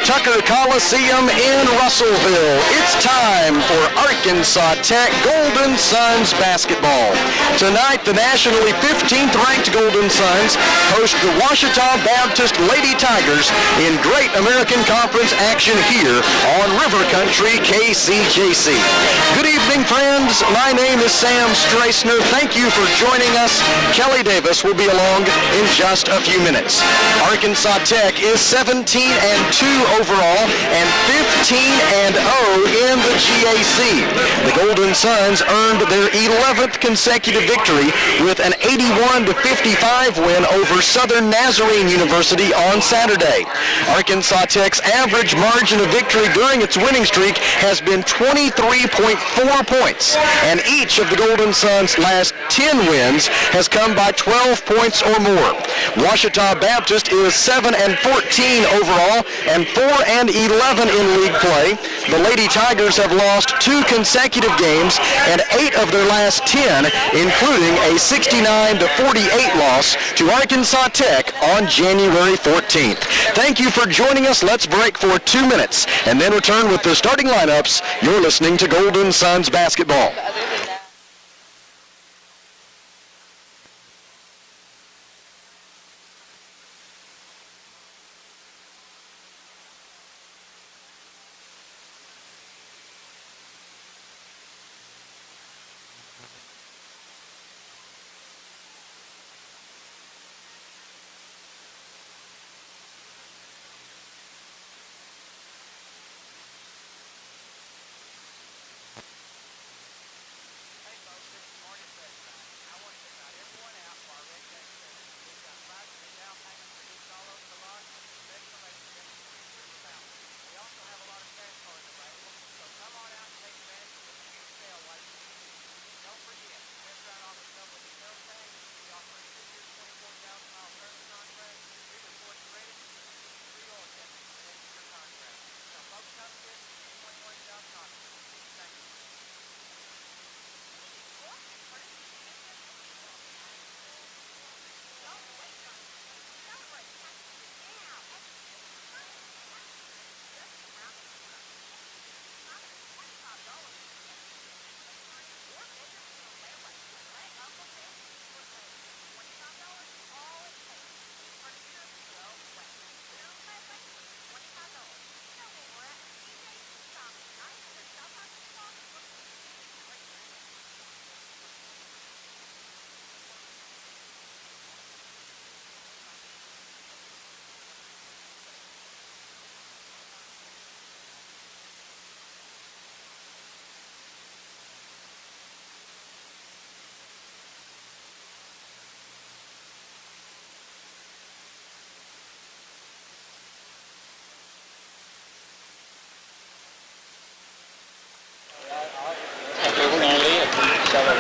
Tucker Coliseum in Russellville. It's time for Arkansas Tech Golden Suns basketball. Tonight, the nationally 15th ranked Golden Suns host the Ouachita Baptist Lady Tigers in Great American Conference action here on River Country KCJC. Good evening, friends. My name is Sam Strassner. Thank you for joining us. Kelly Davis will be along in just a few minutes. Arkansas Tech is 17-2 overall and 15-0 in the GAC. The Golden Suns earned their 11th consecutive victory with an 81-55 win over Southern Nazarene University on Saturday. Arkansas Tech's average margin of victory during its winning streak has been 23.4 points, and each of the Golden Suns' last 10 wins has come by 12 points or more. Ouachita Baptist is 7-14 overall and 4-11 in league play. The Lady Tigers have lost 2 consecutive games and 8 of their last 10, including a 69-48 loss to Arkansas Tech on January 14th. Thank you for joining us. Let's break for 2 minutes and then return with the starting lineups. You're listening to Golden Suns basketball.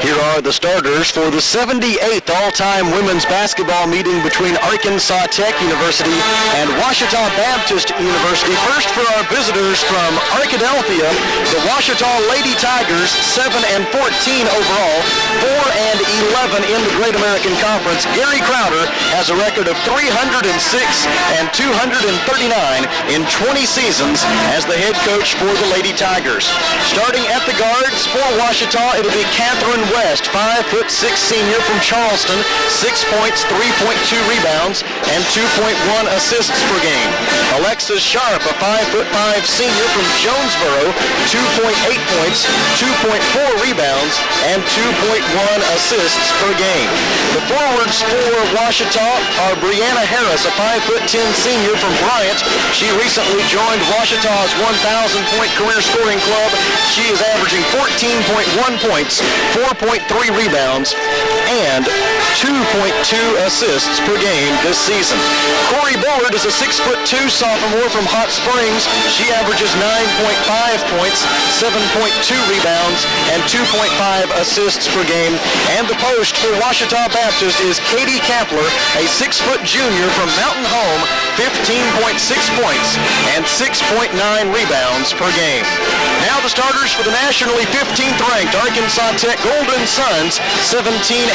Here are the starters for the 78th all-time women's basketball meeting between Arkansas Tech University and Ouachita Baptist University. First, for our visitors from Arkadelphia, the Ouachita Lady Tigers, 7-14 overall, 4-11 in the Great American Conference. Gary Crowder has a record of 306 and 239 in 20 seasons as the head coach for the Lady Tigers. Starting at the guards for Ouachita, it'll be Catherine West, 5'6" senior from Charleston, 6 points, 3.2 rebounds, and 2.1 assists per game. Alexis Sharp, a 5'5" senior from Jonesboro, 2.8 points, 2.4 rebounds, and 2.1 assists per game. The forwards for Ouachita are Brianna Harris, a 5'10" senior from Bryant. She recently joined Ouachita's 1,000-point career scoring club. She is averaging 14.1 points, 4.3 rebounds, and 2.2 assists per game this season. Corey Bullard is a 6'2" sophomore from Hot Springs. She averages 9.5 points, 7.2 rebounds, and 2.5 assists per game. And the post for Ouachita Baptist is Katie Kapler, a 6-foot junior from Mountain Home, 15.6 points and 6.9 rebounds per game. Now the starters for the nationally 15th ranked Arkansas Tech Golden Suns, 17-2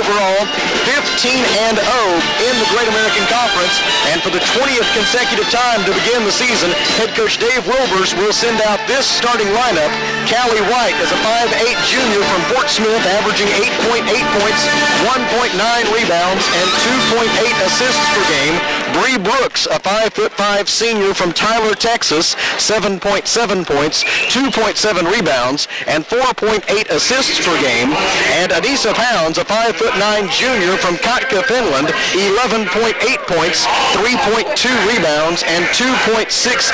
overall, 15-0 in the Great American Conference. And for the 20th consecutive time to begin the season, head coach Dave Wilbers will send out this starting lineup. Callie White is a 5'8 junior from Fort Smith, averaging 8.8 points, 1.9 rebounds, and 2.8 assists per game. Bree Brooks, a 5'5 senior from Tyler, Texas, 7.7 points, 2.7 rebounds, and 4.8 assists per game. And Anissa Pounds, a 5'9 junior from Kotka, Finland, 11.8 points, 3.2 rebounds, and 2.6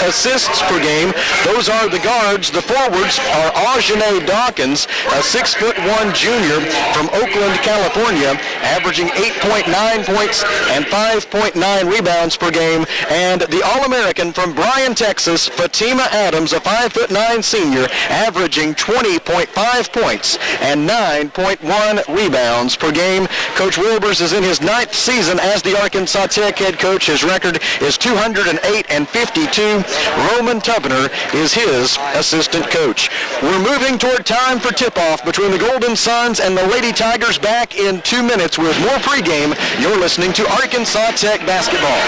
assists per game. Those are the guards. The forwards are Aujane Dawkins, a 6'1 junior from Oakland, California, averaging 8.9 points and 5.9 rebounds per game. And the All-American from Bryan, Texas, Fatima Adams, a 5'9 senior, averaging 20.5 points and 9.1 rebounds per game. Coach Wilbers is in his 9th season as the Arkansas Tech head coach. His record is 208-52. Roman Tubner is his assistant coach. We're moving toward time for tip-off between the Golden Suns and the Lady Tigers. Back in 2 minutes with more pregame. You're listening to Arkansas Tech basketball.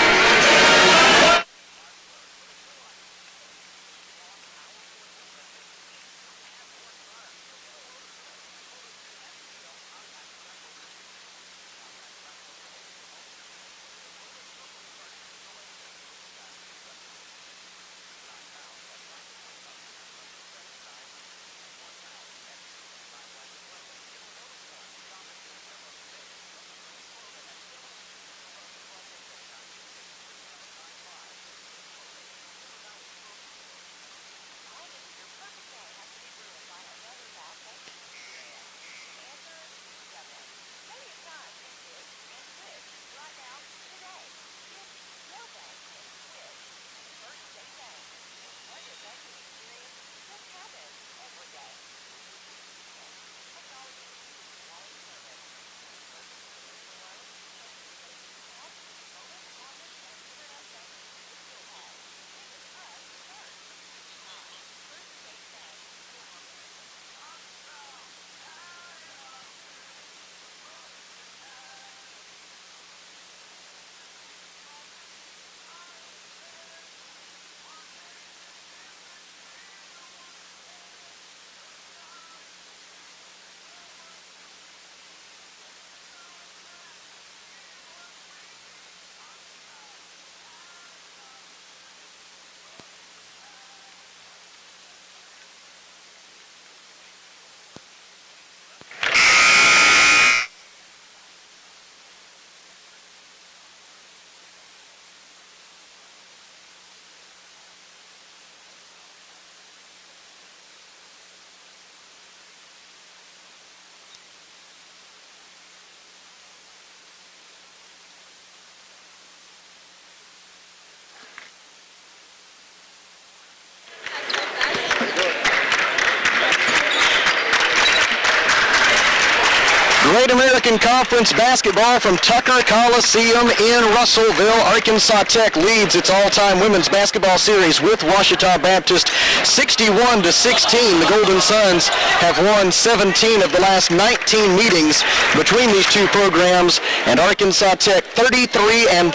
Great American Conference basketball from Tucker Coliseum in Russellville. Arkansas Tech leads its all-time women's basketball series with Ouachita Baptist 61-16. The Golden Suns have won 17 of the last 19 meetings between these two programs, and Arkansas Tech 33-4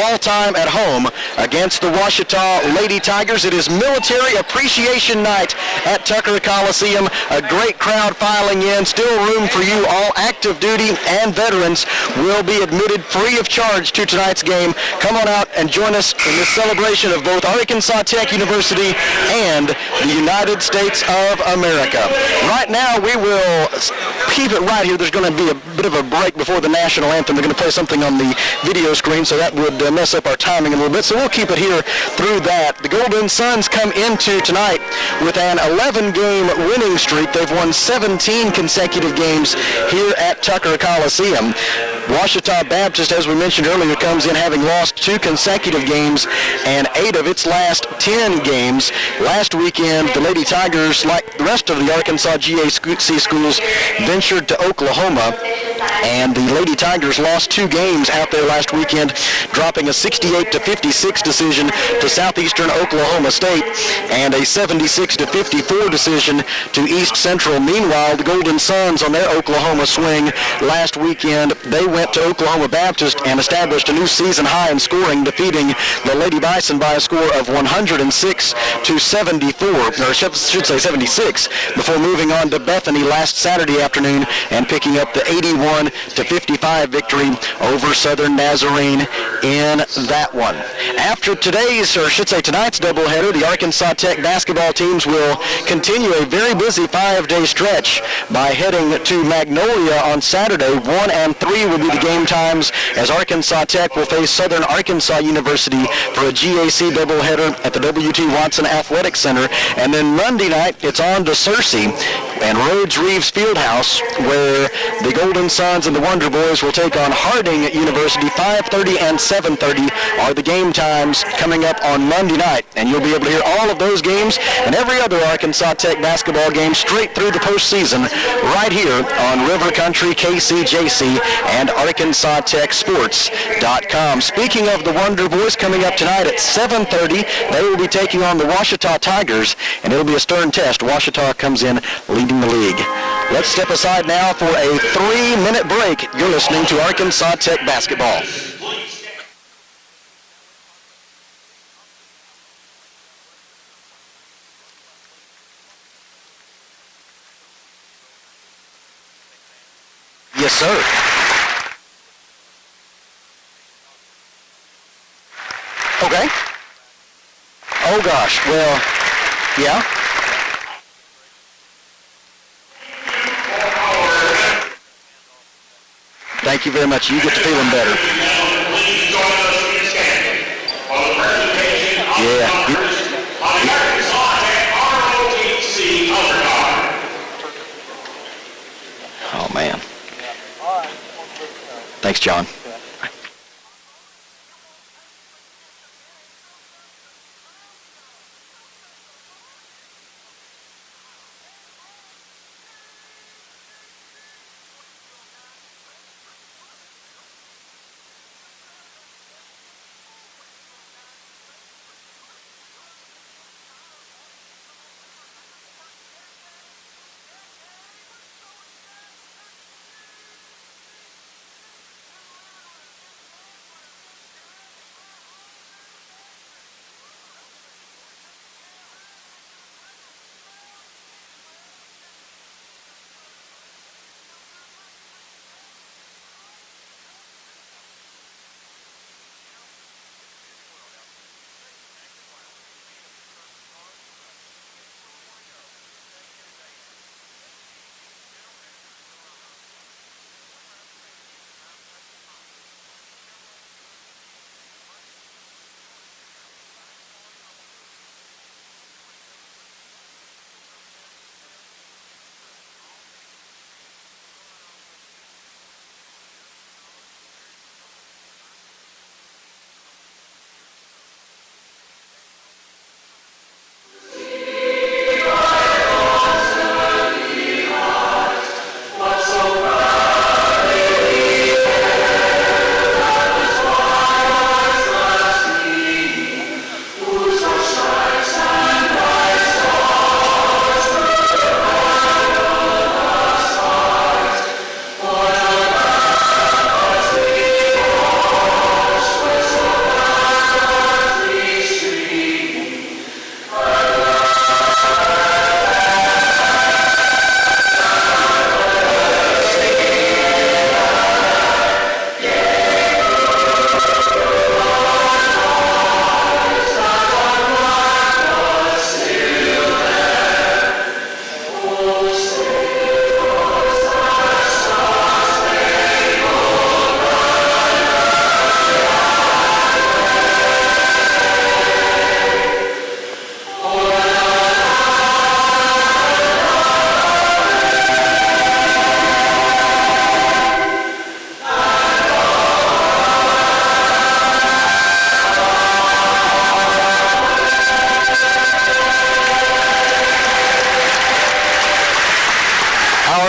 all-time at home against the Ouachita Lady Tigers. It is Military Appreciation Night at Tucker Coliseum. A great crowd filing in. Still room for you all. Active duty and veterans will be admitted free of charge to tonight's game. Come on out and join us in this celebration of both Arkansas Tech University and the United States of America. Right now, we will keep it right here. There's going to be a bit of a break before the national anthem. They're going to play something on the video screen, so that would mess up our timing a little bit. So we'll keep it here through that. The Golden Suns come into tonight with an 11-game winning streak. They've won 17 consecutive games here at Tucker Coliseum. Ouachita Baptist, as we mentioned earlier, comes in having lost 2 consecutive games and 8 of its last 10 games. Last weekend, the Lady Tigers, like the rest of the Arkansas GAC schools, ventured to Oklahoma And the Lady Tigers lost 2 games out there last weekend, dropping a 68-56 decision to Southeastern Oklahoma State and a 76-54 decision to East Central. Meanwhile, the Golden Suns on their Oklahoma swing last weekend, they went to Oklahoma Baptist and established a new season high in scoring, defeating the Lady Bison by a score of 106-74, or I should say 76, before moving on to Bethany last Saturday afternoon and picking up the 81-55 victory over Southern Nazarene in that one. After today's, or I should say tonight's doubleheader, the Arkansas Tech basketball teams will continue a very busy 5-day stretch by heading to Magnolia on Saturday. 1 and 3 will be the game times as Arkansas Tech will face Southern Arkansas University for a GAC doubleheader at the W.T. Watson Athletic Center. And then Monday night, it's on to Searcy and Rhodes Reeves Fieldhouse, where the Golden Suns and the Wonder Boys will take on Harding University. 5:30 and 7:30 are the game times coming up on Monday night, and you'll be able to hear all of those games and every other Arkansas Tech basketball game straight through the postseason right here on River Country, KCJC, and ArkansasTechSports.com. Speaking of the Wonder Boys, coming up tonight at 7:30, they will be taking on the Ouachita Tigers, and it'll be a stern test. Ouachita comes in leading the league. Let's step aside now for a 3-minute break. You're listening to Arkansas Tech basketball. Yes, sir. Okay. Oh, gosh. Well, yeah. Thank you very much. You get to feeling better. Yeah. Oh, man. Thanks, John.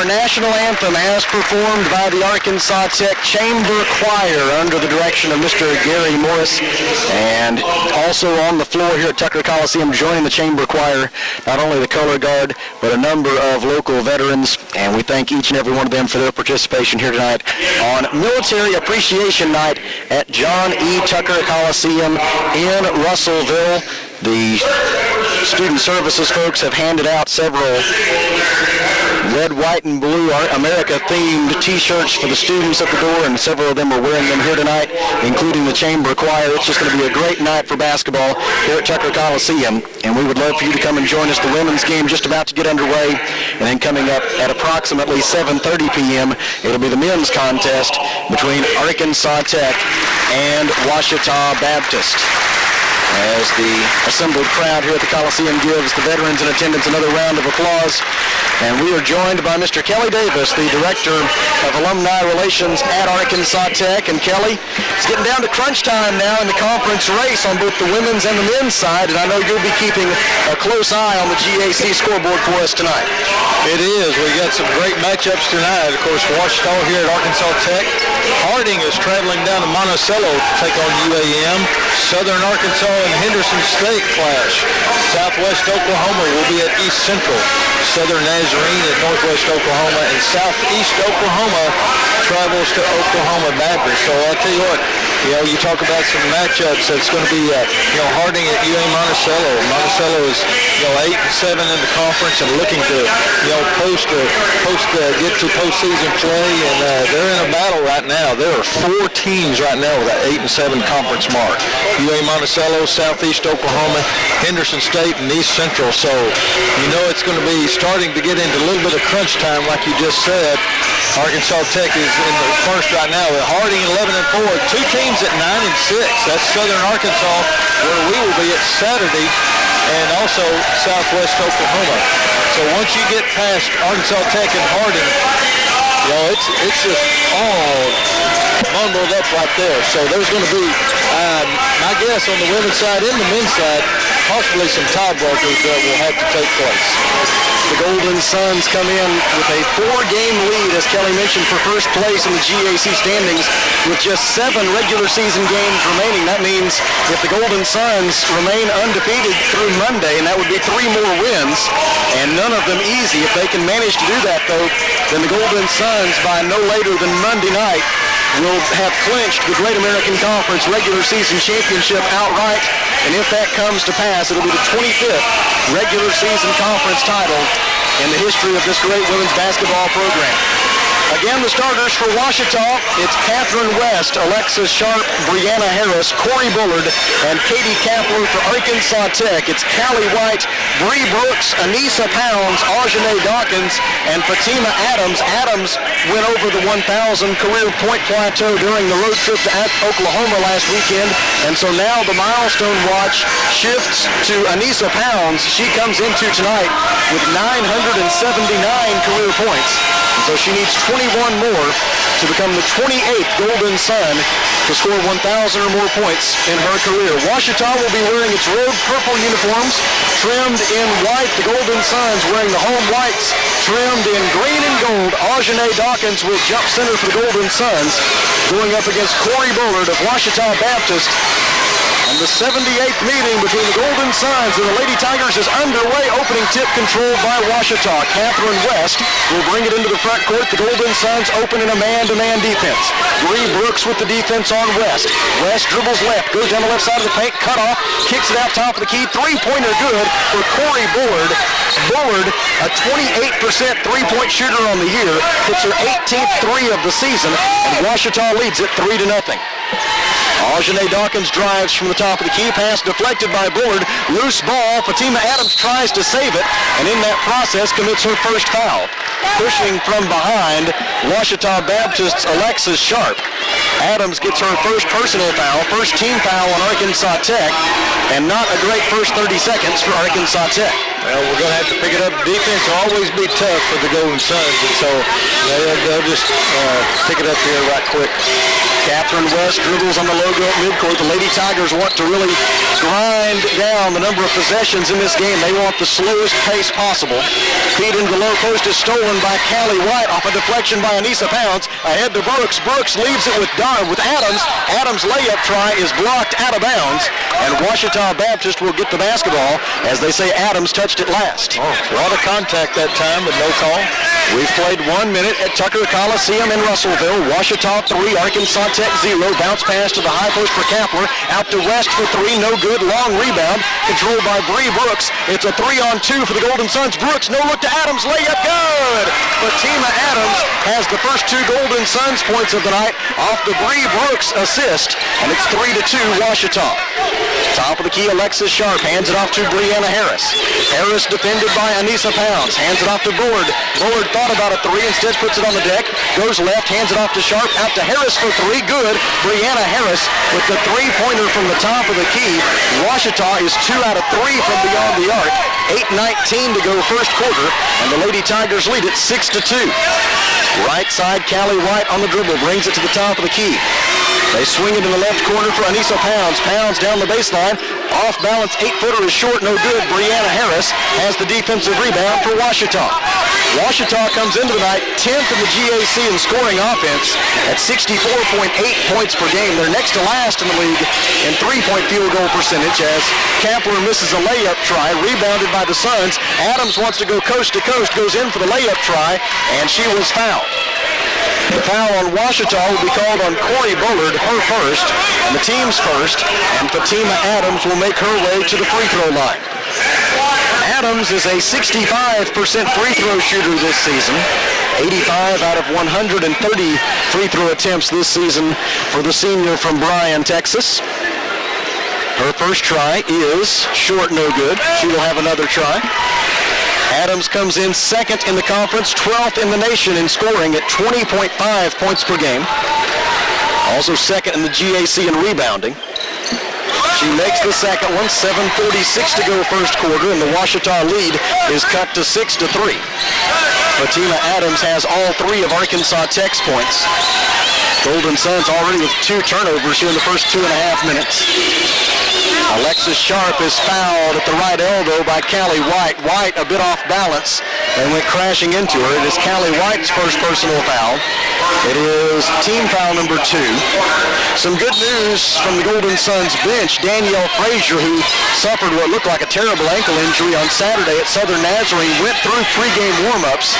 national anthem as performed by the Arkansas Tech Chamber Choir under the direction of Mr. Gary Morris. And also on the floor here at Tucker Coliseum joining the Chamber Choir, not only the color guard, but a number of local veterans. And we thank each and every one of them for their participation here tonight on Military Appreciation Night at John E. Tucker Coliseum in Russellville. The Student Services folks have handed out several red, white, and blue America-themed T-shirts for the students at the door, and several of them are wearing them here tonight, including the Chamber Choir. It's just going to be a great night for basketball here at Tucker Coliseum, and we would love for you to come and join us. The women's game just about to get underway, and then coming up at approximately 7:30 p.m., it'll be the men's contest between Arkansas Tech and Ouachita Baptist, as the assembled crowd here at the Coliseum gives the veterans in attendance another round of applause. And we are joined by Mr. Kelly Davis, the Director of Alumni Relations at Arkansas Tech. And Kelly, it's getting down to crunch time now in the conference race on both the women's and the men's side, and I know you'll be keeping a close eye on the GAC scoreboard for us tonight. It is. We got some great matchups tonight. Of course, Ouachita here at Arkansas Tech. Harding is traveling down to Monticello to take on UAM. Southern Arkansas and Henderson State clash. Southwest Oklahoma will be at East Central. Southern Nazarene at Northwest Oklahoma, and Southeast Oklahoma travels to Oklahoma Baptist. So I'll tell you what, you talk about some matchups. It's going to be, Harding at UA Monticello. Monticello is, 8-7 in the conference and looking to, get to postseason play, and they're in a battle right now. There are 4 teams right now with that 8-7 conference mark. UA Monticello, Southeast Oklahoma, Henderson State, and East Central. So, it's going to be starting to get into a little bit of crunch time, like you just said. Arkansas Tech is in the first right now with Harding 11-4. 2 teams at 9-6. That's Southern Arkansas, where we will be at Saturday, and also Southwest Oklahoma. So once you get past Arkansas Tech and Harding, it's just all bundled up right there. So there's going to be, my guess, on the women's side and the men's side, possibly some tiebreakers that will have to take place. The Golden Suns come in with a 4-game lead, as Kelly mentioned, for first place in the GAC standings with just 7 regular season games remaining. That means if the Golden Suns remain undefeated through Monday, and that would be 3 more wins, and none of them easy. If they can manage to do that, though, then the Golden Suns, by no later than Monday night, will have clinched the Great American Conference regular season championship outright. And if that comes to pass, it'll be the 25th regular season conference title in the history of this great women's basketball program. Again, the starters for Ouachita, it's Catherine West, Alexis Sharp, Brianna Harris, Corey Bullard, and Katie Kapler for Arkansas Tech. It's Callie White, Bree Brooks, Anissa Pounds, Ajane Dawkins, and Fatima Adams. Adams went over the 1,000 career point plateau during the road trip to Oklahoma last weekend, and so now the milestone watch shifts to Anissa Pounds. She comes into tonight with 979 career points. So she needs 21 more to become the 28th Golden Sun to score 1,000 or more points in her career. Ouachita will be wearing its road purple uniforms, trimmed in white. The Golden Suns wearing the home whites, trimmed in green and gold. Ajane Dawkins will jump center for the Golden Suns, going up against Corey Bullard of Ouachita Baptist. And the 78th meeting between the Golden Suns and the Lady Tigers is underway. Opening tip controlled by Ouachita. Catherine West will bring it into the front court. The Golden Suns open in a man-to-man defense. Bree Brooks with the defense on West. West dribbles left, goes down the left side of the paint, cut off, kicks it out top of the key. 3-pointer good for Corey Bullard. Bullard, a 28% three-point shooter on the year, hits her 18th 3 of the season, and Ouachita leads it 3-0. Ajane Dawkins drives from the top of the key. Pass deflected by Bullard. Loose ball. Fatima Adams tries to save it, and in that process commits her first foul. Pushing from behind, Ouachita Baptist's Alexis Sharp. Adams gets her first personal foul, first team foul on Arkansas Tech, and not a great first 30 seconds for Arkansas Tech. Well, we're going to have to pick it up. Defense will always be tough for the Golden Suns, and so they'll just pick it up here right quick. Catherine West dribbles on the logo at midcourt. The Lady Tigers want to really grind down the number of possessions in this game. They want the slowest pace possible. Feed into the low post is stolen by Callie White off a deflection by Anissa Pounds. Ahead to Brooks. Brooks leaves it with Adams. Adams' layup try is blocked out of bounds, and Ouachita Baptist will get the basketball. As they say, Adams touched it last. Oh, a lot of contact that time, but no call. We've played 1 minute at Tucker Coliseum in Russellville. Ouachita 3, Arkansas Tech 0. Bounce pass to the high post for Kapler. Out to West for 3, no good. Long rebound, controlled by Bree Brooks. It's a 3-on-2 for the Golden Suns. Brooks, no look to Adams, layup good. Fatima Adams has the first 2 Golden Suns points of the night off the Bree Brooks assist, and it's 3-2 Ouachita. Top of the key, Alexis Sharp hands it off to Brianna Harris. Harris defended by Anissa Pounds. Hands it off to Bullard. Bullard thought about a 3, instead puts it on the deck. Goes left, hands it off to Sharp. Out to Harris for 3, good. Brianna Harris with the 3-pointer from the top of the key. Ouachita is 2 out of 3 from beyond the arc. 8:19 to go first quarter, and the Lady Tigers lead it 6-2. Right side, Callie White on the dribble, brings it to the top of the key. They swing it in the left corner for Anissa Pounds. Pounds down the baseline. Off balance, 8-footer is short, no good. Brianna Harris has the defensive rebound for Ouachita. Ouachita comes into the night 10th in the GAC in scoring offense at 64.8 points per game. They're next to last in the league in 3-point field goal percentage as Kapler misses a layup try, rebounded by the Suns. Adams wants to go coast to coast, goes in for the layup try, and she was fouled. The foul on Ouachita will be called on Corey Bullard, her first, and the team's first, and Fatima Adams will make her way to the free throw line. Adams is a 65% free throw shooter this season. 85 out of 130 free throw attempts this season for the senior from Bryan, Texas. Her first try is short, no good. She will have another try. Adams comes in second in the conference, 12th in the nation in scoring at 20.5 points per game. Also second in the GAC in rebounding. She makes the second one, 7:46 to go first quarter, and the Ouachita lead is cut to 6-3. Fatima Adams has all 3 of Arkansas Tech's points. Golden Suns already with 2 turnovers here in the first 2.5 minutes. Alexis Sharp is fouled at the right elbow by Callie White. White a bit off balance and went crashing into her. It is Callie White's first personal foul. It is team foul number 2. Some good news from the Golden Suns bench. Danielle Frazier, who suffered what looked like a terrible ankle injury on Saturday at Southern Nazarene, went through pregame warm-ups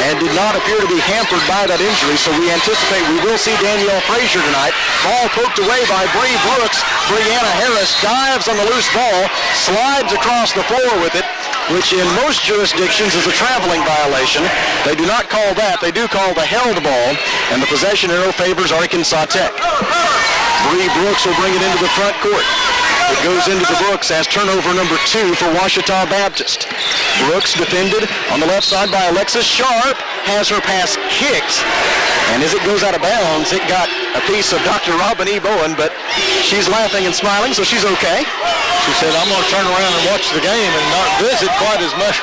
and did not appear to be hampered by that injury, so we anticipate we will see Danielle Frazier tonight. Ball poked away by Bree Brooks. Brianna Harris dives on the loose ball, slides across the floor with it, which in most jurisdictions is a traveling violation. They do not call that. They do call the held ball, and the possession arrow favors Arkansas Tech. Bree Brooks will bring it into the front court. It goes into the Brooks as turnover number 2 for Ouachita Baptist. Brooks defended on the left side by Alexis Sharp, has her pass kicked, and as it goes out of bounds, it got a piece of Dr. Robin E. Bowen, but she's laughing and smiling, so she's okay. She said, I'm going to turn around and watch the game and not visit quite as much.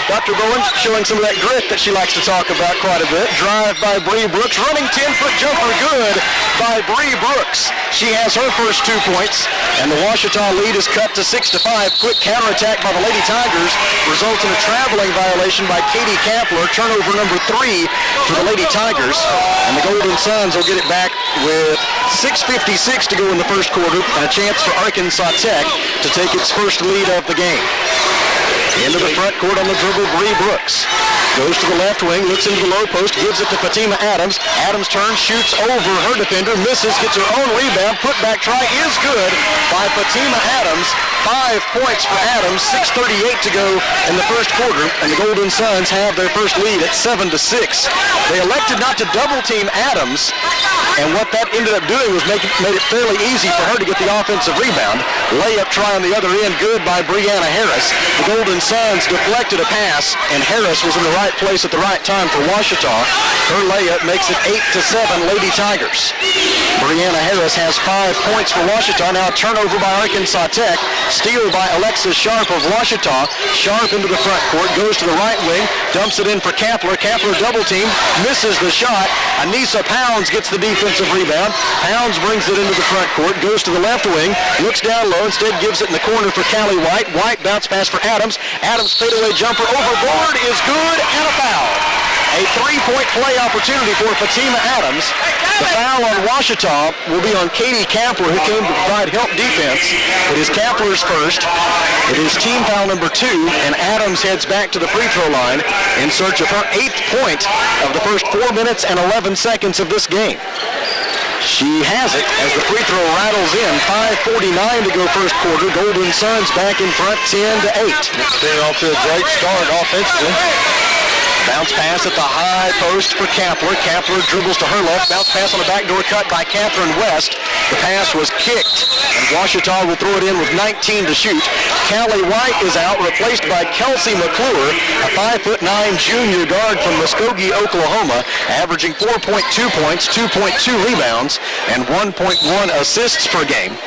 Dr. Bowen showing some of that grit that she likes to talk about quite a bit. Drive by Bree Brooks, running 10-foot jumper good by Bree Brooks. She has her first 2 points, and the Ouachita lead is cut to 6-5. Quick counterattack by the Lady Tigers results in a traveling violation by Katie Kapler. Turnover number 3 for the Lady Tigers, and the Golden Suns will get it back with 6:56 to go in the first quarter, and a chance for Arkansas Tech to take its first lead of the game. Into the front court on the dribble, Bree Brooks. Goes to the left wing, looks into the low post, gives it to Fatima Adams. Adams turns, shoots over her defender, misses, gets her own rebound. Putback try is good by Fatima Adams. 5 points for Adams, 6:38 to go in the first quarter, and the Golden Suns have their first lead at 7-6. They elected not to double team Adams, and what that ended up doing was made it fairly easy for her to get the offensive rebound. Layup try on the other end, good by Brianna Harris. The Golden Suns deflected a pass, and Harris was in the right right place at the right time for Ouachita. Her layup makes it 8-7 Lady Tigers. Brianna Harris has 5 points for Ouachita. Now a turnover by Arkansas Tech. Steal by Alexis Sharp of Ouachita. Sharp into the front court, goes to the right wing, dumps it in for Kapler. Kapler double team, misses the shot. Anissa Pounds gets the defensive rebound. Pounds brings it into the front court, goes to the left wing, looks down low, instead gives it in the corner for Callie White. White bounce pass for Adams. Adams fadeaway jumper overboard is good, and a foul. A 3-point play opportunity for Fatima Adams. The foul on Ouachita will be on Katie Kapler, who came to provide help defense. It is Kapler's first. It is team foul number 2, and Adams heads back to the free throw line in search of her 8th point of the first 4 minutes and 11 seconds of this game. She has it as the free throw rattles in. 5:49 to go first quarter. Golden Suns back in front 10-8. They're off to a great start offensively. Bounce pass at the high post for Kapler. Kapler dribbles to her left. Bounce pass on a backdoor cut by Catherine West. The pass was kicked, and Ouachita will throw it in with 19 to shoot. Callie White is out, replaced by Kelsey McClure, a 5'9" junior guard from Muskogee, Oklahoma, averaging 4.2 points, 2.2 rebounds, and 1.1 assists per game.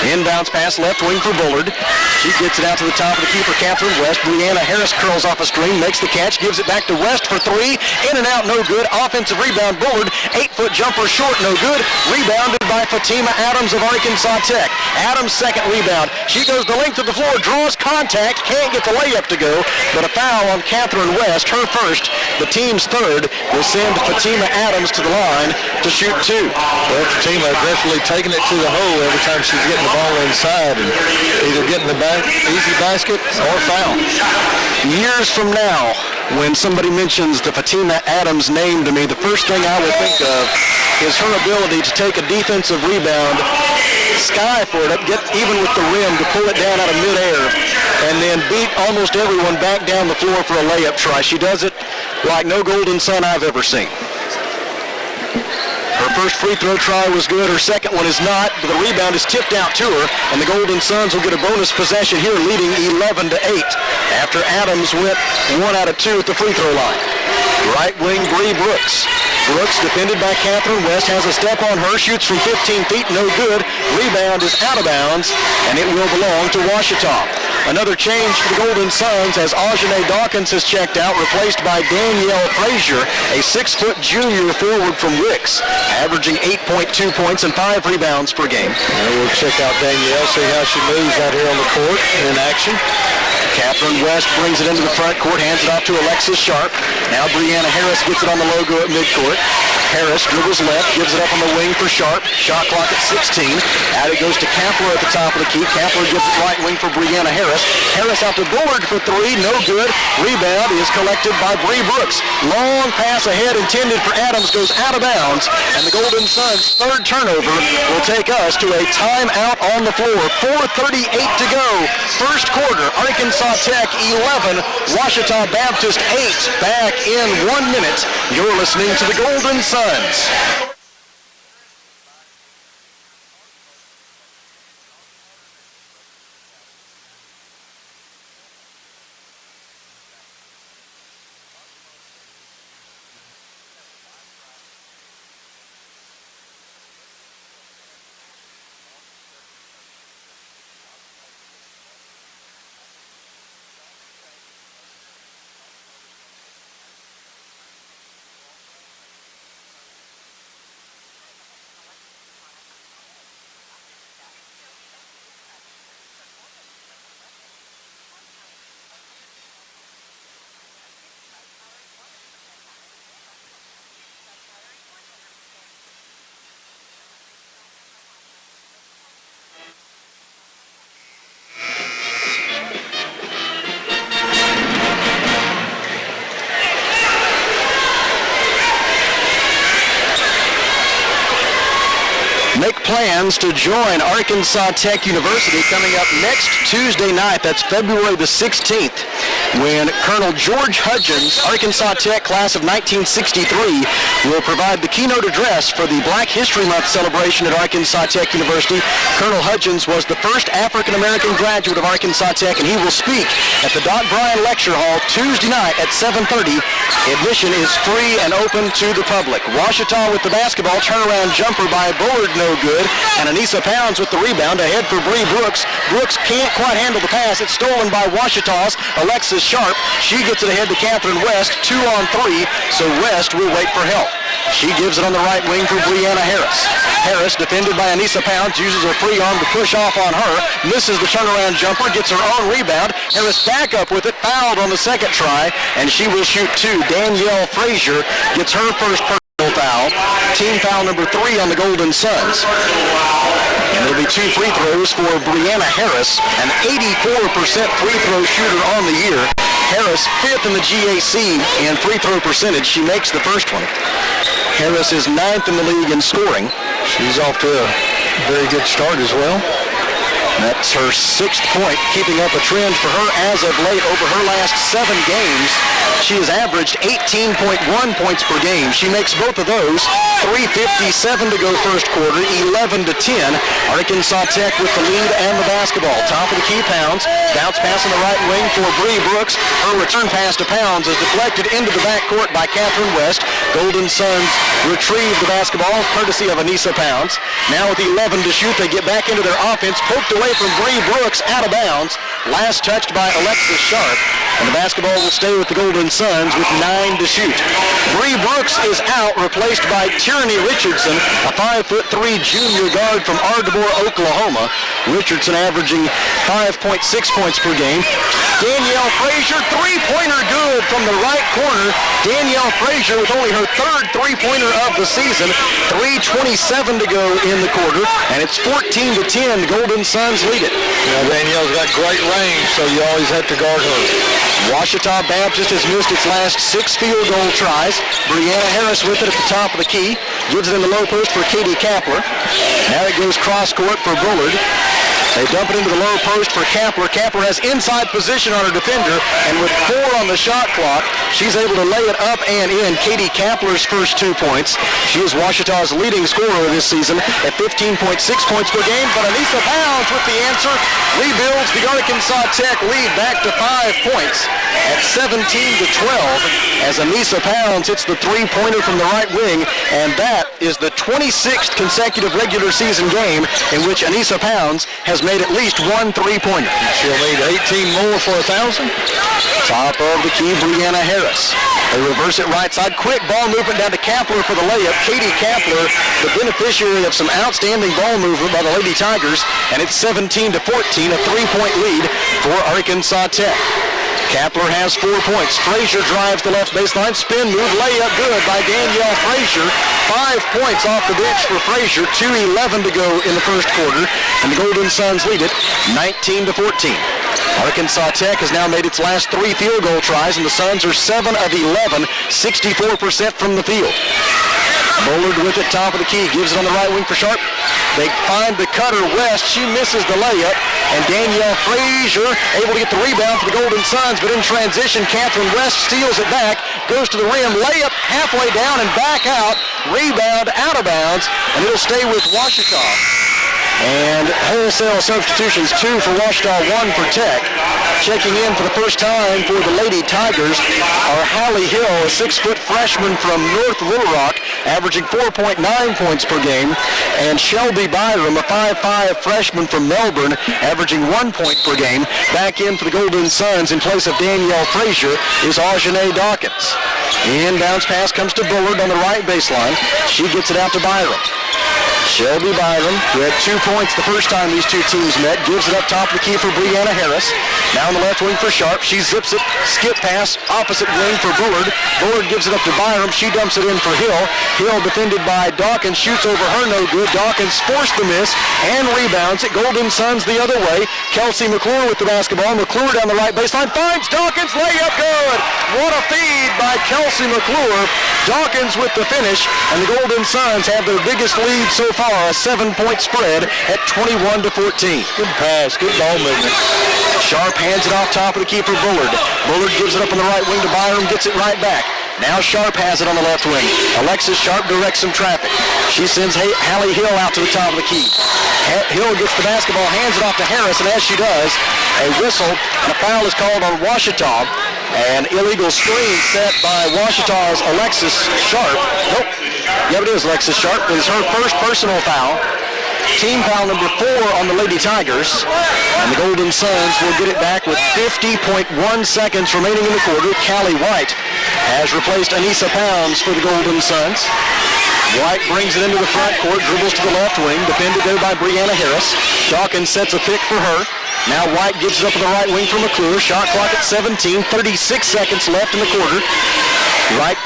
Inbounds pass left wing for Bullard. She gets it out to the top of the key for Catherine West. Brianna Harris curls off a screen, makes the catch, gives it back to West for 3. In and out, no good. Offensive rebound, Bullard. 8-foot jumper short, no good. Rebounded by Fatima Adams of Arkansas Tech. Adams' second rebound. She goes the length of the floor, draws contact, can't get the layup to go, but a foul on Catherine West, her first. The team's third will send Fatima Adams to the line to shoot 2. Well, Fatima aggressively taking it to the hole every time she's getting the ball inside and either getting the easy basket or foul. Years from now, when somebody mentions the Fatima Adams name to me, the first thing I would think of is her ability to take a defensive rebound, sky for it, get even with the rim, to pull it down out of midair, and then beat almost everyone back down the floor for a layup try. She does it like no Golden Sun I've ever seen. Her first free throw try was good. Her second one is not. But the rebound is tipped out to her, and the Golden Suns will get a bonus possession here, leading 11-8 after Adams went 1 out of 2 at the free throw line. Right wing, Bree Brooks. Brooks, defended by Catherine West, has a step on her, shoots from 15 feet, no good. Rebound is out of bounds, and it will belong to Ouachita. Another change for the Golden Suns as Ajane Dawkins has checked out, replaced by Danielle Frazier, a 6-foot junior forward from Wicks, averaging 8.2 points and 5 rebounds per game. And we'll check out Danielle, see how she moves out here on the court in action. Catherine West brings it into the front court, hands it off to Alexis Sharp. Now Brianna Harris gets it on the logo at midcourt. Harris dribbles left, gives it up on the wing for Sharp. Shot clock at 16. Out it goes to Kapler at the top of the key. Kapler gives it right wing for Brianna Harris. Harris out to Bullard for 3, no good. Rebound is collected by Bree Brooks. Long pass ahead intended for Adams goes out of bounds, and the Golden Suns' third turnover will take us to a timeout on the floor. 4:38 to go. First quarter, Arkansas Tech 11, Ouachita Baptist 8. Back in 1 minute. You're listening to the Golden Suns. plans to join Arkansas Tech University coming up next Tuesday night. That's February the 16th, when Colonel George Hudgens, Arkansas Tech class of 1963, will provide the keynote address for the Black History Month celebration at Arkansas Tech University. Colonel Hudgens was the first African-American graduate of Arkansas Tech, and he will speak at the Doc Bryan Lecture Hall Tuesday night at 7:30. Admission is free and open to the public. Ouachita with the basketball, turnaround jumper by Bullard, no good, and Anissa Pounds with the rebound, ahead for Bree Brooks. Brooks can't quite handle the pass. It's stolen by Ouachita's Alexis Sharp. She gets it ahead to Catherine West, 2-on-3, so West will wait for help. She gives it on the right wing for Brianna Harris. Harris, defended by Anissa Pounds, uses her free arm to push off on her, misses the turnaround jumper, gets her own rebound. Harris back up with it, fouled on the second try, and she will shoot two. Danielle Frazier gets her first personal foul, team foul number 3 on the Golden Suns. And there'll be 2 free throws for Brianna Harris, an 84% free throw shooter on the year. Harris 5th in the GAC in free throw percentage. She makes the first one. Harris is 9th in the league in scoring. She's off to a very good start as well. That's her 6th point, keeping up a trend for her as of late. Over her last 7 games, she has averaged 18.1 points per game. She makes both of those. 3:57 to go first quarter, 11-10. Arkansas Tech with the lead and the basketball. Top of the key, Pounds. Bounce pass on the right wing for Bree Brooks. Her return pass to Pounds is deflected into the backcourt by Catherine West. Golden Suns retrieve the basketball, courtesy of Anissa Pounds. Now with 11 to shoot, they get back into their offense, poked away from Bree Brooks, out of bounds. Last touched by Alexis Sharp. And the basketball will stay with the Golden Suns with 9 to shoot. Bree Brooks is out, replaced by Tierney Richardson, a 5'3" junior guard from Ardmore, Oklahoma. Richardson averaging 5.6 points per game. Danielle Frazier, three-pointer good from the right corner. Danielle Frazier with only her 3rd three-pointer of the season. 3:27 to go in the quarter, and it's 14-10. The Golden Suns lead it. Danielle's got great range, so you always have to guard her. Ouachita Baptist has missed its last 6 field goal tries. Brianna Harris with it at the top of the key. Gives it in the low post for Katie Kapler. Now it goes cross court for Bullard. They dump it into the low post for Kapler. Kapler has inside position on her defender, and with 4 on the shot clock, she's able to lay it up and in. Katie Kapler's first 2 points. She is Ouachita's leading scorer this season at 15.6 points per game, but Anissa Pounds with the answer rebuilds the Arkansas Tech lead back to 5 points at 17-12 as Anissa Pounds hits the three-pointer from the right wing, and that is the 26th consecutive regular season game in which Anissa Pounds has made at least 1 three-pointer. She'll need 18 more for 1,000. Top of the key, Brianna Harris. They reverse it right side. Quick ball movement down to Kapler for the layup. Katie Kapler, the beneficiary of some outstanding ball movement by the Lady Tigers, and it's 17-14, a 3-point lead for Arkansas Tech. Kapler has 4 points. Frazier drives the left baseline. Spin move, layup good by Danielle Frazier. 5 points off the bench for Frazier. 2:11 to go in the first quarter, and the Golden Suns lead it 19-14. Arkansas Tech has now made its last 3 field goal tries, and the Suns are 7 of 11, 64% from the field. Bullard with it, top of the key, gives it on the right wing for Sharp. They find the cutter West. She misses the layup, and Danielle Frazier able to get the rebound for the Golden Suns, but in transition, Catherine West steals it back, goes to the rim, layup halfway down and back out, rebound out of bounds, and it'll stay with Ouachita. And wholesale substitutions, 2 for Ouachita, 1 for Tech. Checking in for the first time for the Lady Tigers are Hallie Hill, a 6-foot freshman from North Little Rock, averaging 4.9 points per game, and Shelby Byram, a 5'5 freshman from Melbourne, averaging 1 point per game. Back in for the Golden Suns in place of Danielle Frazier is Aujane Dawkins. Inbounds pass comes to Bullard on the right baseline. She gets it out to Byram. Shelby Byram, who had 2 points the first time these 2 teams met, gives it up top of the key for Brianna Harris. Now on the left wing for Sharp. She zips it, skip pass, opposite wing for Bullard. Bullard gives it up to Byram. She dumps it in for Hill. Hill defended by Dawkins, shoots over her, no good. Dawkins forced the miss and rebounds it. Golden Suns the other way. Kelsey McClure with the basketball. McClure down the right baseline, finds Dawkins, layup good. What a feed by Kelsey McClure. Dawkins with the finish, and the Golden Suns have their biggest lead so far, a 7-point spread at 21-14. Good pass, good ball movement. Sharp hands it off top of the key for Bullard. Bullard gives it up on the right wing to Byram, gets it right back. Now Sharp has it on the left wing. Alexis Sharp directs some traffic. She sends Hallie Hill out to the top of the key. Hill gets the basketball, hands it off to Harris, and as she does, a whistle and a foul is called on Ouachita. An illegal screen set by Ouachita's Alexis Sharp. Nope. Yep, it is Alexis Sharp. It is her first personal foul. Team foul number 4 on the Lady Tigers. And the Golden Suns will get it back with 50.1 seconds remaining in the quarter. Callie White has replaced Anissa Pounds for the Golden Suns. White brings it into the front court, dribbles to the left wing, defended there by Brianna Harris. Dawkins sets a pick for her. Now White gives it up on the right wing for McClure. Shot clock at 17, 36 seconds left in the quarter. Right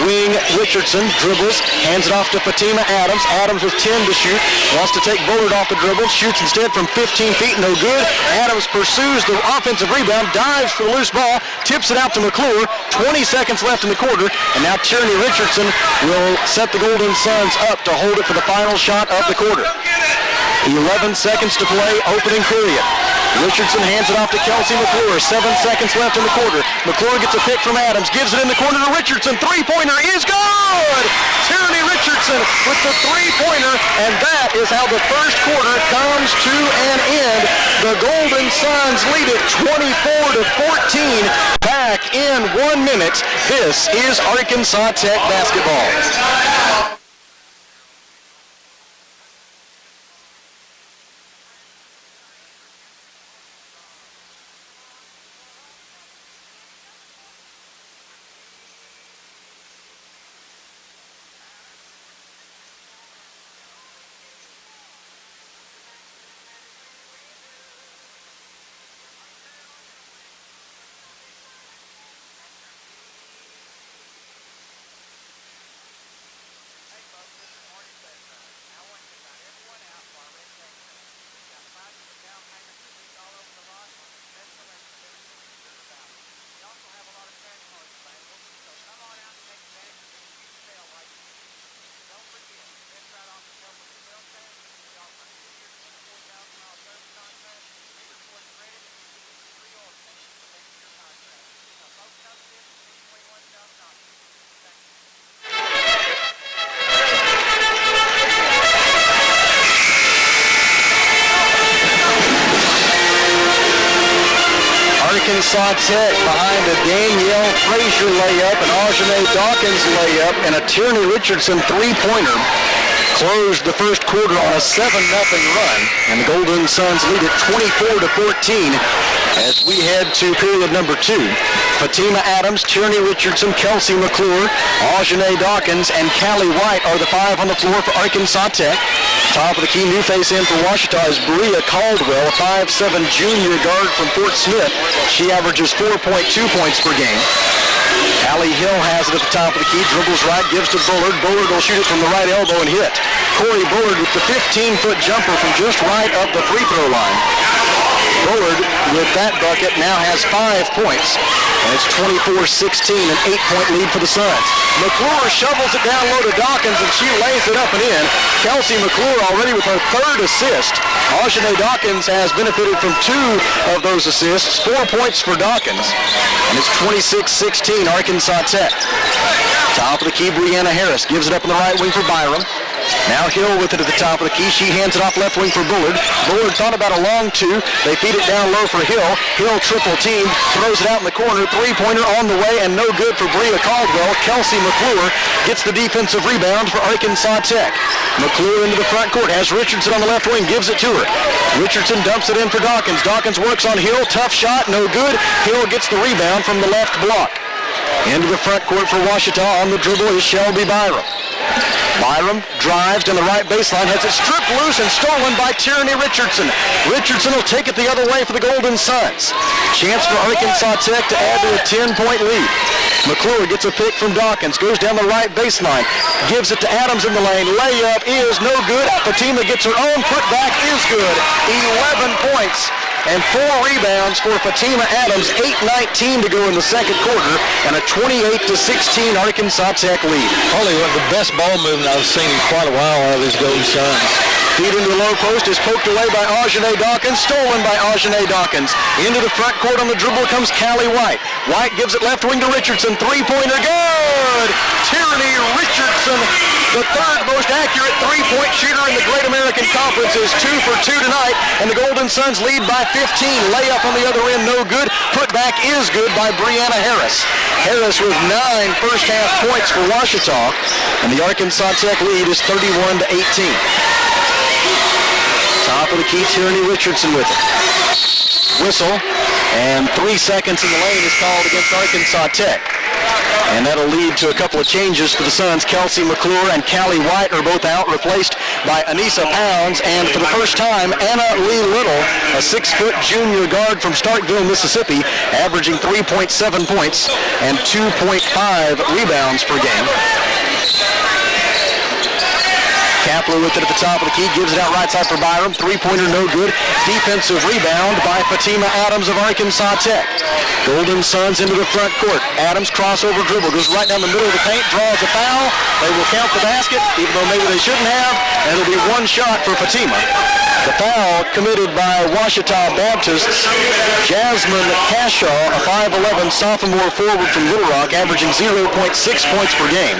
wing Richardson dribbles, hands it off to Fatima Adams. Adams with 10 to shoot, wants to take Bullard off the dribble, shoots instead from 15 feet, no good. Adams pursues the offensive rebound, dives for the loose ball, tips it out to McClure. 20 seconds left in the quarter, and now Tierney Richardson will set the Golden Suns up to hold it for the final shot of the quarter. 11 seconds to play, opening period. Richardson hands it off to Kelsey McClure. 7 seconds left in the quarter. McClure gets a pick from Adams, gives it in the corner to Richardson. Three-pointer is good! Tierney Richardson with the three-pointer, and that is how the first quarter comes to an end. The Golden Suns lead it 24-14 back in 1 minute. This is Arkansas Tech basketball. Arkansas Tech behind a Danielle Frazier layup, an Aujane Dawkins layup, and a Tierney Richardson three-pointer closed the first quarter on a 7-0 run, and the Golden Suns lead it 24-14 as we head to period number 2. Fatima Adams, Tierney Richardson, Kelsey McClure, Aujane Dawkins, and Callie White are the 5 on the floor for Arkansas Tech. Top of the key, new face in for Ouachita is Bria Caldwell, a 5'7" junior guard from Fort Smith. She averages 4.2 points per game. Hallie Hill has it at the top of the key, dribbles right, gives to Bullard. Bullard will shoot it from the right elbow and hit. Corey Bullard with the 15-foot jumper from just right up the free throw line. Bullard with that bucket now has 5 points. And it's 24-16, an 8-point lead for the Suns. McClure shovels it down low to Dawkins, and she lays it up and in. Kelsey McClure already with her 3rd assist. Aujane Dawkins has benefited from 2 of those assists. 4 points for Dawkins. And it's 26-16, Arkansas Tech. Top of the key, Brianna Harris gives it up on the right wing for Byram. Now Hill with it at the top of the key. She hands it off left wing for Bullard. Bullard thought about a long 2. They feed it down low for Hill. Hill triple team, throws it out in the corner. Three-pointer on the way and no good for Bria Caldwell. Kelsey McClure gets the defensive rebound for Arkansas Tech. McClure into the front court, has Richardson on the left wing, gives it to her. Richardson dumps it in for Dawkins. Dawkins works on Hill. Tough shot, no good. Hill gets the rebound from the left block. Into the front court for Ouachita. On the dribble is Shelby Byram. Byram drives down the right baseline, has it stripped loose and stolen by Tierney Richardson. Richardson will take it the other way for the Golden Suns. Chance for Arkansas Tech to add to a 10-point lead. McClure gets a pick from Dawkins, goes down the right baseline, gives it to Adams in the lane. Layup is no good. Fatima gets her own, put back is good. 11 points and 4 rebounds for Fatima Adams. 8:19 to go in the second quarter, and a 28-16 Arkansas Tech lead. Probably one of the best ball movement I've seen in quite a while out of these Golden Suns. Feed into the low post is poked away by Aujane Dawkins, stolen by Aujane Dawkins. Into the front court on the dribble comes Callie White. White gives it left wing to Richardson. Three-pointer good! Tierney Richardson, the third most accurate three-point shooter in the Great American Conference, is 2 for 2 tonight, and the Golden Suns lead by 15. Layup on the other end, no good. Putback is good by Brianna Harris. Harris with 9 first-half points for Ouachita, and the Arkansas Tech lead is 31-18. Top of the key, Tierney Richardson with it. Whistle, and 3 seconds in the lane is called against Arkansas Tech. And that'll lead to a couple of changes for the Suns. Kelsey McClure and Callie White are both out, replaced by Anissa Pounds. And for the first time, Anna Lee Little, a 6-foot junior guard from Starkville, Mississippi, averaging 3.7 points and 2.5 rebounds per game. Kapler with it at the top of the key, gives it out right side for Byram. Three-pointer, no good. Defensive rebound by Fatima Adams of Arkansas Tech. Golden Suns into the front court. Adams crossover dribble, goes right down the middle of the paint, draws a foul. They will count the basket, even though maybe they shouldn't have, and it'll be one shot for Fatima. The foul committed by Ouachita Baptist's Jasmine Cashaw, a 5'11 sophomore forward from Little Rock, averaging 0.6 points per game.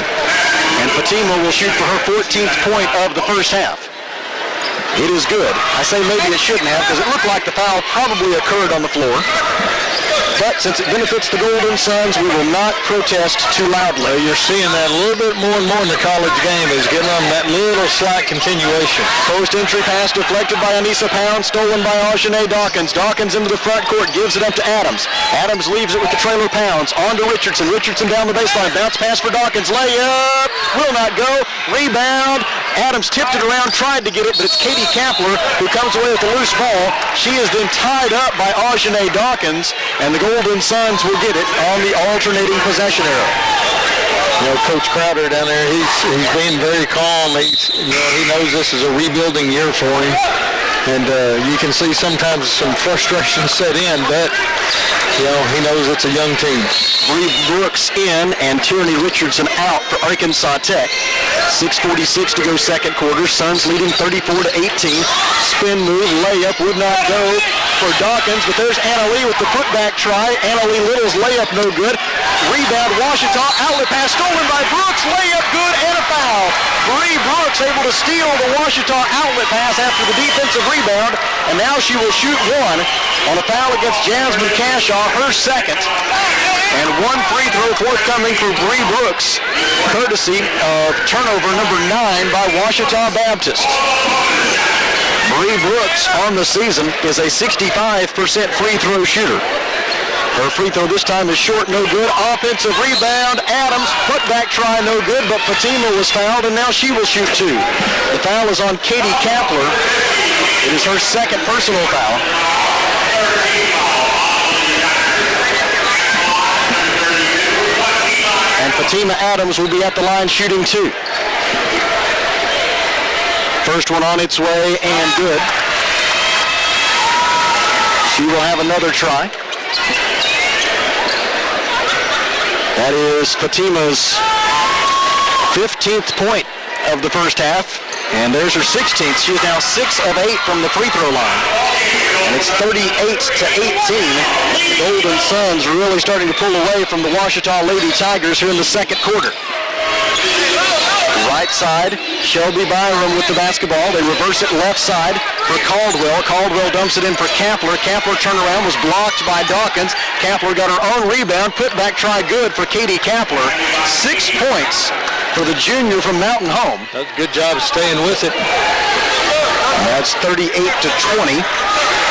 And Fatima will shoot for her 14th point of the first half. It is good. I say maybe it shouldn't have, because it looked like the foul probably occurred on the floor. But since it benefits the Golden Suns, we will not protest too loudly. You're seeing that a little bit more and more in the college game, is giving them that little slight continuation. Post entry pass deflected by Anissa Pounds, stolen by Aujane Dawkins. Dawkins into the front court, gives it up to Adams. Adams leaves it with the trailer Pounds. On to Richardson. Richardson down the baseline. Bounce pass for Dawkins. Layup. Will not go. Rebound. Adams tipped it around, tried to get it, but it's Katie Kapler who comes away with the loose ball. She is then tied up by Aujane Dawkins, and the Golden Suns will get it on the alternating possession arrow. You know, Coach Crowder down there, he's being very calm. He knows this is a rebuilding year for him, and you can see sometimes some frustration set in, but he knows it's a young team. Bree Brooks in and Tierney Richardson out for Arkansas Tech. 6:46 to go second quarter. Suns leading 34-18. Spin move, layup would not go for Dawkins, but there's Anna Lee with the putback try. Anna Lee Little's layup no good. Rebound Ouachita, outlet pass stolen by Brooks. Layup good and a foul. Bree Brooks able to steal the Ouachita outlet pass after the defensive rebound, and now she will shoot one on a foul against Jasmine Cashaw, her second. And one free throw forthcoming for Bree Brooks, courtesy of turnover number 9 by Ouachita Baptist. Bree Brooks on the season is a 65% free throw shooter. Her free throw this time is short, no good. Offensive rebound, Adams, putback try, no good, but Fatima was fouled, and now she will shoot 2. The foul is on Katie Kapler. It is her second personal foul. And Fatima Adams will be at the line shooting 2. First one on its way and good. She will have another try. That is Fatima's 15th point of the first half, and there's her 16th. She is now 6 of 8 from the free throw line. And it's 38-18. The Golden Suns really starting to pull away from the Ouachita Lady Tigers here in the second quarter. Right side, Shelby Byram with the basketball. They reverse it left side for Caldwell. Caldwell dumps it in for Kapler. Kapler turnaround was blocked by Dawkins. Kapler got her own rebound. Putback try good for Katie Kapler. 6 points for the junior from Mountain Home. That's a good job of staying with it. That's 38-20.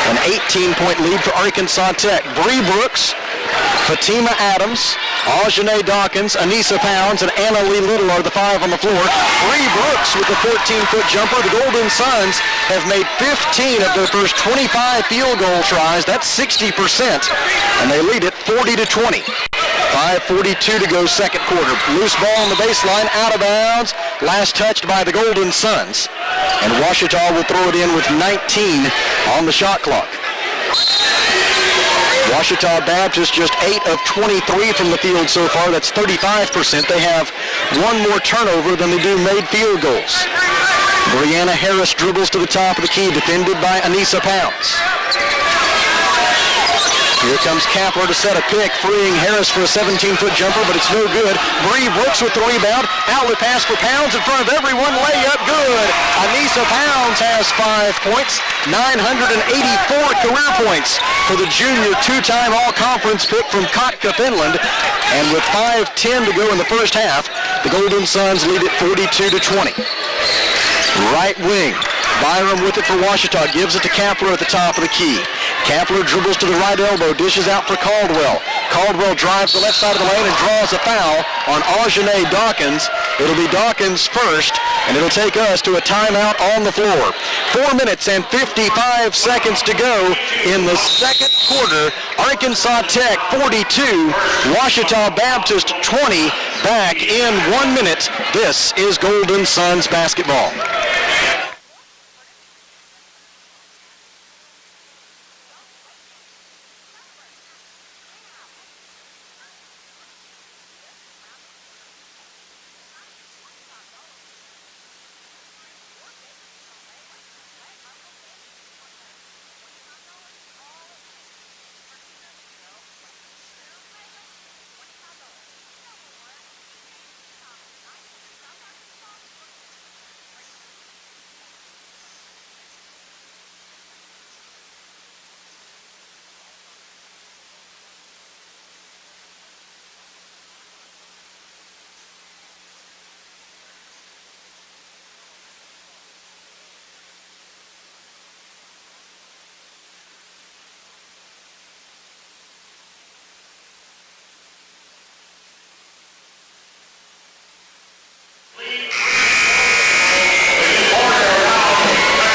An 18-point lead for Arkansas Tech. Bree Brooks, Fatima Adams, Aujane Dawkins, Anissa Pounds, and Anna Lee Little are the 5 on the floor. Bree Brooks with the 14-foot jumper. The Golden Suns have made 15 of their first 25 field goal tries. That's 60%, and they lead it 40-20. 5:42 to go second quarter. Loose ball on the baseline, out of bounds. Last touched by the Golden Suns. And Ouachita will throw it in with 19 on the shot clock. Ouachita Baptist just 8 of 23 from the field so far. That's 35%. They have one more turnover than they do made field goals. Brianna Harris dribbles to the top of the key, defended by Anissa Pounds. Here comes Kapler to set a pick, freeing Harris for a 17-foot jumper, but it's no good. Bree Brooks with the rebound. Outlet pass for Pounds in front of everyone. Layup good. Anissa Pounds has 5 points. 984 career points for the junior two-time all-conference pick from Kotka, Finland. And with 5:10 to go in the first half, the Golden Suns lead it 42-20. Right wing. Byram with it for Ouachita, gives it to Kapler at the top of the key. Kapler dribbles to the right elbow, dishes out for Caldwell. Caldwell drives the left side of the lane and draws a foul on Aujane Dawkins. It'll be Dawkins first, and it'll take us to a timeout on the floor. 4 minutes and 55 seconds to go in the second quarter. Arkansas Tech 42, Ouachita Baptist 20. Back in 1 minute. This is Golden Suns basketball.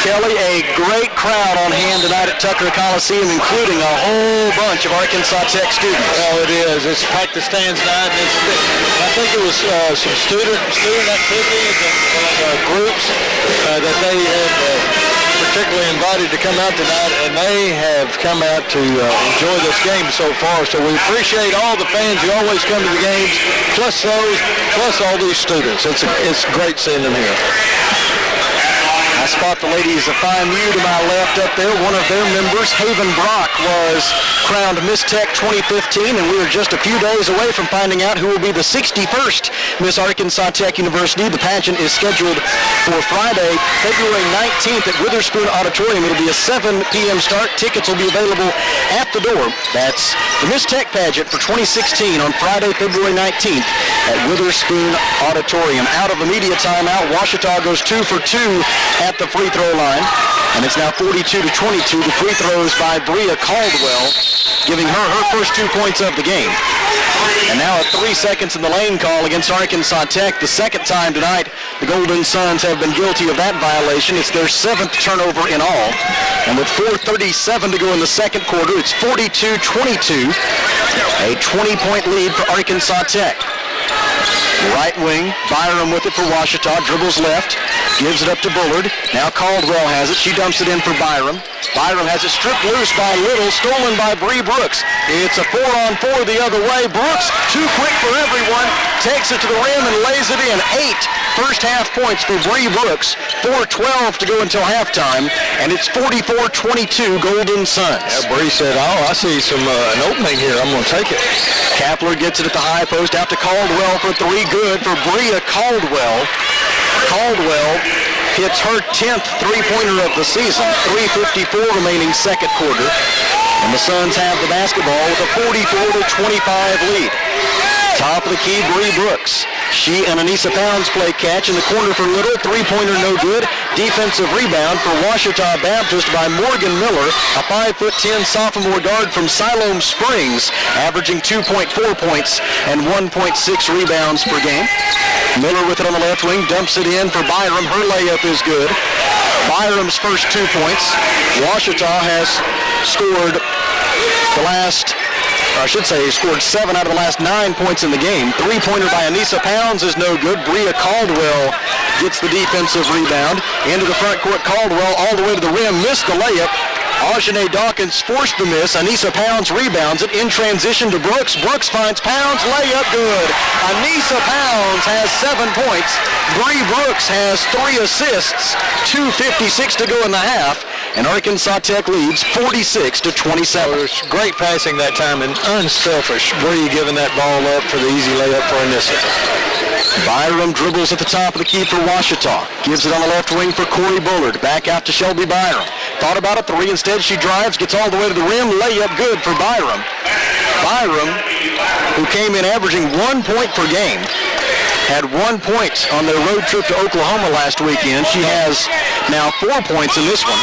Kelly, a great crowd on hand tonight at Tucker Coliseum, including a whole bunch of Arkansas Tech students. Oh, it is. It's packed the stands tonight. I think it was some student activities and groups that they had particularly invited to come out tonight, and they have come out to enjoy this game so far. So we appreciate all the fans who always come to the games, plus all these students. It's great seeing them here. I spot the ladies of FIMU to my left up there. One of their members, Haven Brock, was crowned Miss Tech 2015, and we are just a few days away from finding out who will be the 61st Miss Arkansas Tech University. The pageant is scheduled for Friday, February 19th at Witherspoon Auditorium. It'll be a 7 p.m. start. Tickets will be available at the door. That's the Miss Tech pageant for 2016 on Friday, February 19th at Witherspoon Auditorium. Out of the media timeout, Ouachita goes 2 for 2 at the free throw line, and it's now 42-22. The free throws by Bria Caldwell, giving her first 2 points of the game. And now at 3 seconds in the lane call against Arkansas Tech. The second time tonight the Golden Suns have been guilty of that violation. It's their 7th turnover in all. And with 4:37 to go in the second quarter, it's 42-22, a 20-point lead for Arkansas Tech. Right wing, Byram with it for Ouachita, dribbles left, gives it up to Bullard. Now Caldwell has it. She dumps it in for Byram. Byram has it stripped loose by Little, stolen by Bree Brooks. It's a 4-on-4 the other way. Brooks, too quick for everyone, takes it to the rim and lays it in. 8 first half points for Bree Brooks. 4:12 to go until halftime, and it's 44-22 Golden Suns. Yeah, Bree said, I see an opening here. I'm going to take it. Kapler gets it at the high post, out to Caldwell for 3, good for Bria Caldwell. Caldwell hits her 10th three-pointer of the season. 3:54 remaining second quarter, and the Suns have the basketball with a 44-25 lead. Top of the key, Bree Brooks. She and Anissa Pounds play catch in the corner for Little. Three-pointer no good. Defensive rebound for Ouachita Baptist by Morgan Miller, a 5'10" sophomore guard from Siloam Springs, averaging 2.4 points and 1.6 rebounds per game. Miller with it on the left wing, dumps it in for Byram. Her layup is good. Byram's first 2 points. Ouachita has scored scored 7 out of the last 9 points in the game. Three-pointer by Anissa Pounds is no good. Bria Caldwell gets the defensive rebound. Into the front court, Caldwell all the way to the rim, missed the layup. Aujane Dawkins forced the miss. Anissa Pounds rebounds it in transition to Brooks. Brooks finds Pounds, layup good. Anissa Pounds has 7 points. Bree Brooks has 3 assists. 2:56 to go in the half. And Arkansas Tech leads 46-27. It was great passing that time and unselfish. Bree giving that ball up for the easy layup for Anissa. Byram dribbles at the top of the key for Ouachita. Gives it on the left wing for Corey Bullard. Back out to Shelby Byram. Thought about a three. Instead, she drives, gets all the way to the rim. Layup good for Byram. Byram, who came in averaging 1 point per game, had 1 point on their road trip to Oklahoma last weekend. She has now 4 points in this one.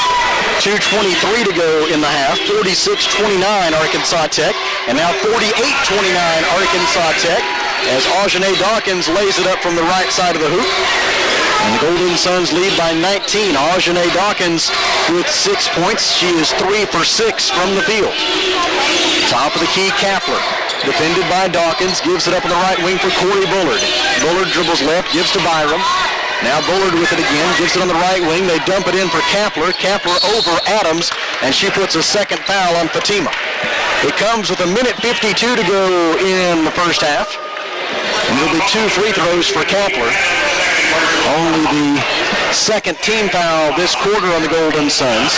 2:23 to go in the half. 46-29 Arkansas Tech. And now 48-29 Arkansas Tech as Aujane Dawkins lays it up from the right side of the hoop. And the Golden Suns lead by 19. Aujane Dawkins with 6 points. She is 3 for 6 from the field. Top of the key, Kapler. Defended by Dawkins. Gives it up on the right wing for Corey Bullard. Bullard dribbles left, gives to Byram. Now Bullard with it again, gives it on the right wing. They dump it in for Kapler. Kapler over Adams, and she puts a second foul on Fatima. It comes with 1:52 to go in the first half. And there'll be 2 free throws for Kapler. Only the second team foul this quarter on the Golden Suns.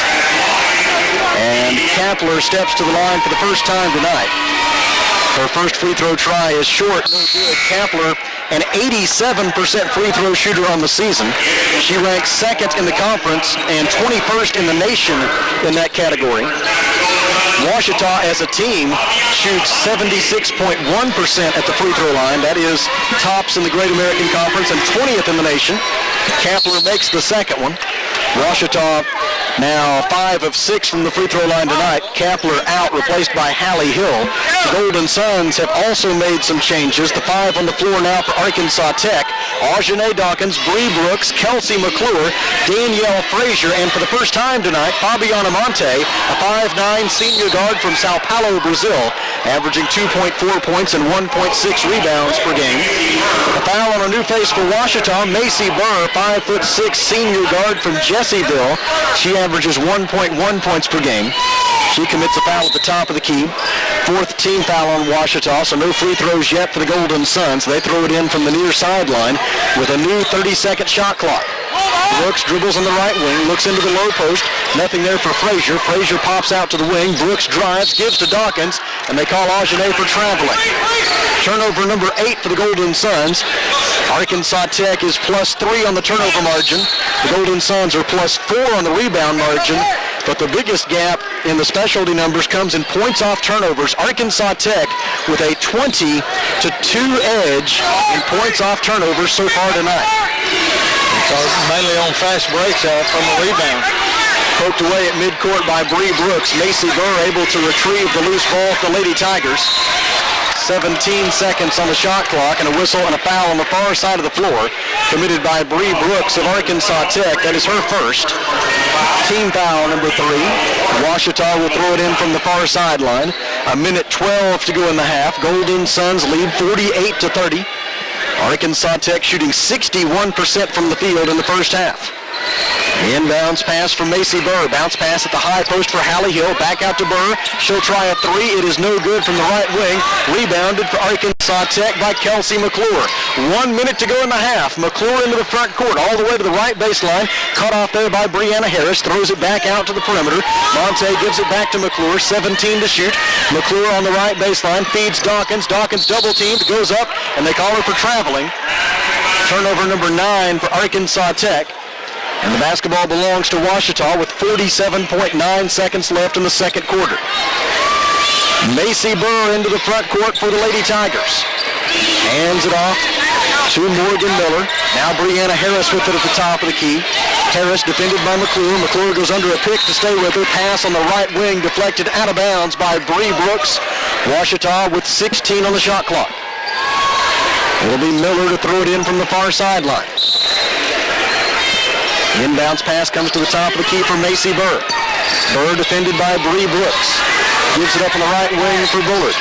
And Kapler steps to the line for the first time tonight. Her first free throw try is short, no good. Kapler, an 87% free throw shooter on the season. She ranks second in the conference and 21st in the nation in that category. Ouachita as a team shoots 76.1% at the free throw line. That is tops in the Great American Conference and 20th in the nation. Kapler makes the second one. Ouachita now 5 of 6 from the free throw line tonight. Kapler out, replaced by Hallie Hill. The Golden Suns have also made some changes. The 5 on the floor now for Arkansas Tech. Aujane Dawkins, Bree Brooks, Kelsey McClure, Danielle Frazier, and for the first time tonight, Fabiana Monte, a 5'9" senior guard from Sao Paulo, Brazil, averaging 2.4 points and 1.6 rebounds per game. A foul on a new face for Ouachita, Macy Burr, 5'6" senior guard from Jessieville. She averages 1.1 points per game. She commits a foul at the top of the key. 4th team foul on Ouachita, so no free throws yet for the Golden Suns. They throw it in from the near sideline with a new 30-second shot clock. Brooks dribbles on the right wing, looks into the low post. Nothing there for Frazier. Frazier pops out to the wing. Brooks drives, gives to Dawkins, and they call Aujane for traveling. Turnover number 8 for the Golden Suns. Arkansas Tech is +3 on the turnover margin. The Golden Suns are +4 on the rebound margin. But the biggest gap in the specialty numbers comes in points off turnovers. Arkansas Tech with a 20-2 edge in points off turnovers so far tonight. Mainly on fast breaks out from the rebound. Poked away at midcourt by Bree Brooks. Macy Burr able to retrieve the loose ball for the Lady Tigers. 17 seconds on the shot clock, and a whistle and a foul on the far side of the floor committed by Bree Brooks of Arkansas Tech. That is her first. Team foul number 3. Ouachita will throw it in from the far sideline. 1:12 to go in the half. Golden Suns lead 48-30. Arkansas Tech shooting 61% from the field in the first half. Inbounds pass from Macy Burr. Bounce pass at the high post for Hallie Hill. Back out to Burr. She'll try a 3. It is no good from the right wing. Rebounded for Arkansas Tech by Kelsey McClure. 1 minute to go in the half. McClure into the front court, all the way to the right baseline. Cut off there by Brianna Harris. Throws it back out to the perimeter. Monte gives it back to McClure. 17 to shoot. McClure on the right baseline. Feeds Dawkins. Dawkins double teamed. Goes up, and they call her for traveling. Turnover number 9 for Arkansas Tech. And the basketball belongs to Ouachita with 47.9 seconds left in the second quarter. Macy Burr into the front court for the Lady Tigers. Hands it off to Morgan Miller. Now Brianna Harris with it at the top of the key. Harris defended by McClure. McClure goes under a pick to stay with her. Pass on the right wing deflected out of bounds by Bree Brooks. Ouachita with 16 on the shot clock. It'll be Miller to throw it in from the far sideline. Inbounds pass comes to the top of the key for Macy Burr. Burr defended by Bree Brooks. Gives it up on the right wing for Bullard.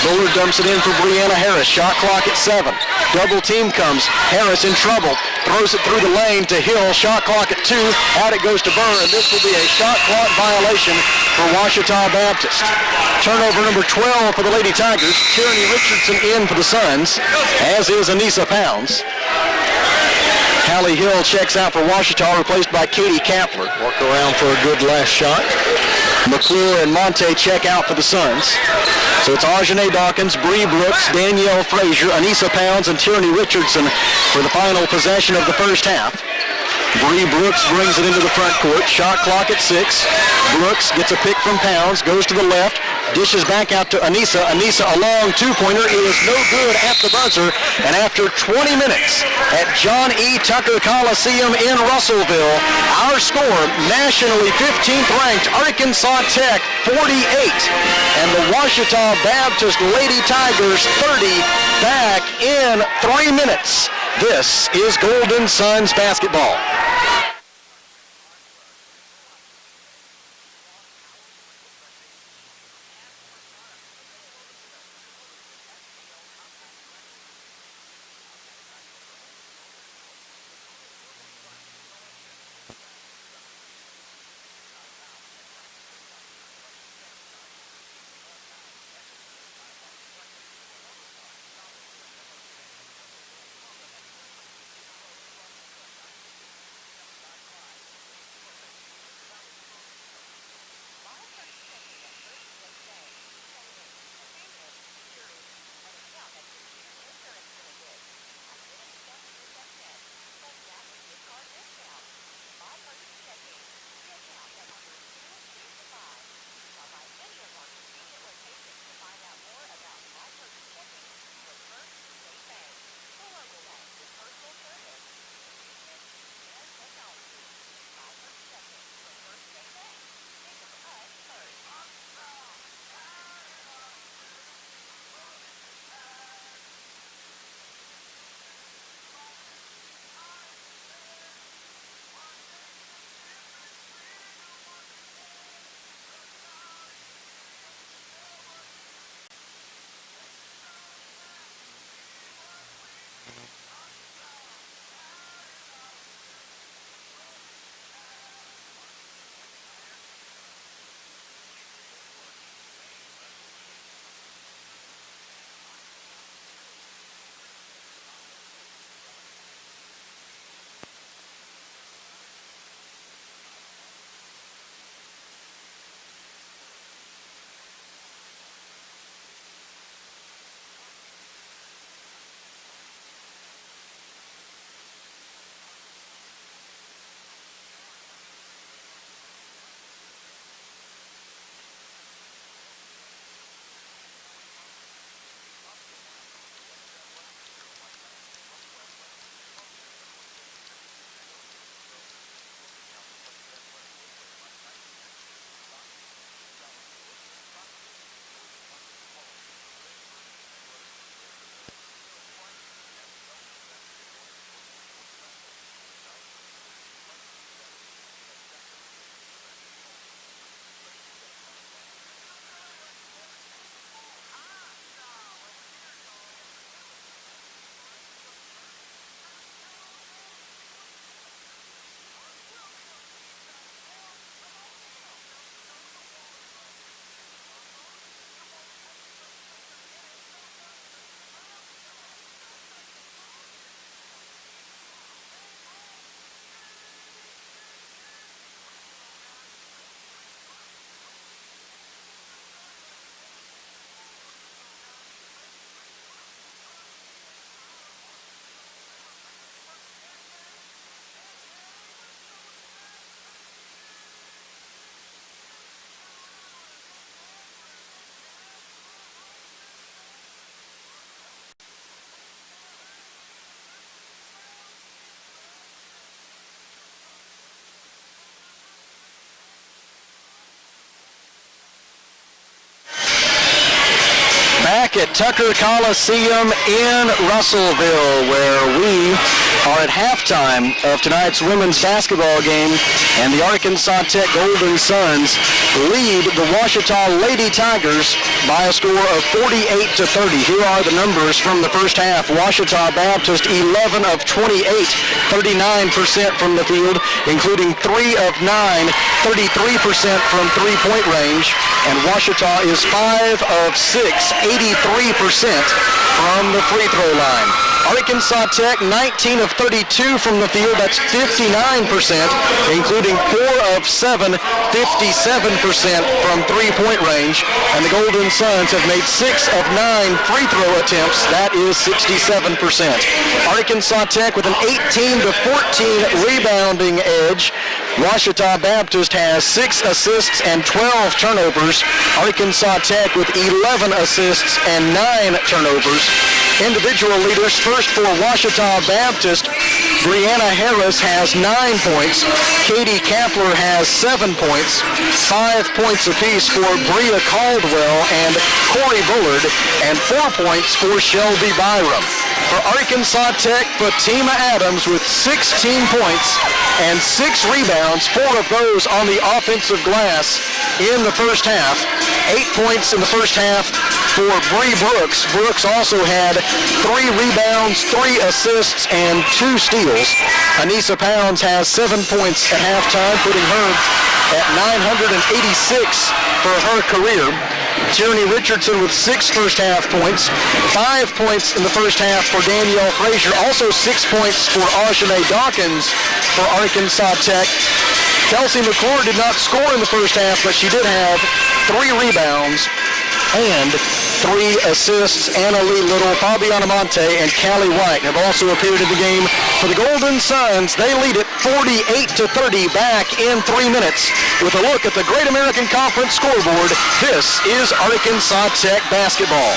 Bullard dumps it in for Brianna Harris. Shot clock at 7. Double team comes. Harris in trouble. Throws it through the lane to Hill. Shot clock at 2. Out it goes to Burr, and this will be a shot clock violation for Ouachita Baptist. Turnover number 12 for the Lady Tigers. Tierney Richardson in for the Suns, as is Anissa Pounds. Hallie Hill checks out for Ouachita, replaced by Katie Kapler. Work around for a good last shot. McClure and Monte check out for the Suns. So it's Aujane Dawkins, Bree Brooks, Danielle Frazier, Anissa Pounds, and Tierney Richardson for the final possession of the first half. Bree Brooks brings it into the front court. Shot clock at 6. Brooks gets a pick from Pounds, goes to the left, dishes back out to Anissa. Anissa, a long two-pointer, is no good at the buzzer. And after 20 minutes at John E. Tucker Coliseum in Russellville, our score, nationally 15th ranked Arkansas Tech 48, and the Ouachita Baptist Lady Tigers 30, back in 3 minutes. This is Golden Suns basketball. Back at Tucker Coliseum in Russellville, where we are at halftime of tonight's women's basketball game, and the Arkansas Tech Golden Suns lead the Ouachita Lady Tigers by a score of 48-30. Here are the numbers from the first half. Ouachita Baptist 11 of 28, 39% from the field, including 3 of 9, 33% from three-point range, and Ouachita is 5 of 6, 83% from the free throw line. Arkansas Tech 19 of 32 from the field, that's 59%, including 4 of 7, 57% from three-point range, and the Golden Suns have made 6 of 9 free throw attempts, that is 67%. Arkansas Tech with an 18-14 rebounding edge. Ouachita Baptist has 6 assists and 12 turnovers. Arkansas Tech with 11 assists and 9 turnovers. Individual leaders, first for Ouachita Baptist, Brianna Harris has 9 points. Katie Kapler has 7 points. 5 points apiece for Bria Caldwell and Corey Bullard, and 4 points for Shelby Byram. For Arkansas Tech, Fatima Adams with 16 points and 6 rebounds, 4 of those on the offensive glass in the first half. 8 points in the first half for Bree Brooks. Brooks also had 3 rebounds, 3 assists, and 2 steals. Anissa Pounds has 7 points at halftime, putting her at 986 for her career. Tierney Richardson with 6 first-half points, 5 points in the first half for Danielle Frazier, also 6 points for Ashanae Dawkins for Arkansas Tech. Kelsey McClure did not score in the first half, but she did have 3 rebounds and 3 assists. Anna Lee Little, Fabiana Monte, and Callie White have also appeared in the game. For the Golden Suns, they lead it 48-30 back in 3 minutes. With a look at the Great American Conference scoreboard, this is Arkansas Tech basketball.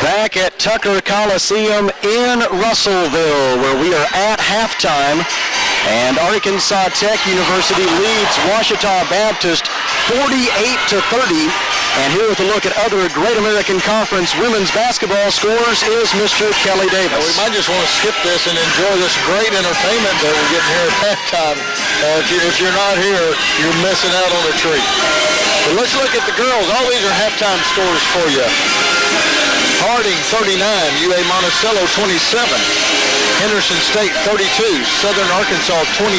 back at Tucker Coliseum in Russellville, where we are at halftime. And Arkansas Tech University leads Ouachita Baptist 48-30. And here with a look at other Great American Conference women's basketball scores is Mr. Kelly Davis. Now, we might just want to skip this and enjoy this great entertainment that we're getting here at halftime. If you're not here, you're missing out on a treat. But let's look at the girls. All these are halftime scores for you. Harding 39, UA Monticello 27, Henderson State 32, Southern Arkansas 25,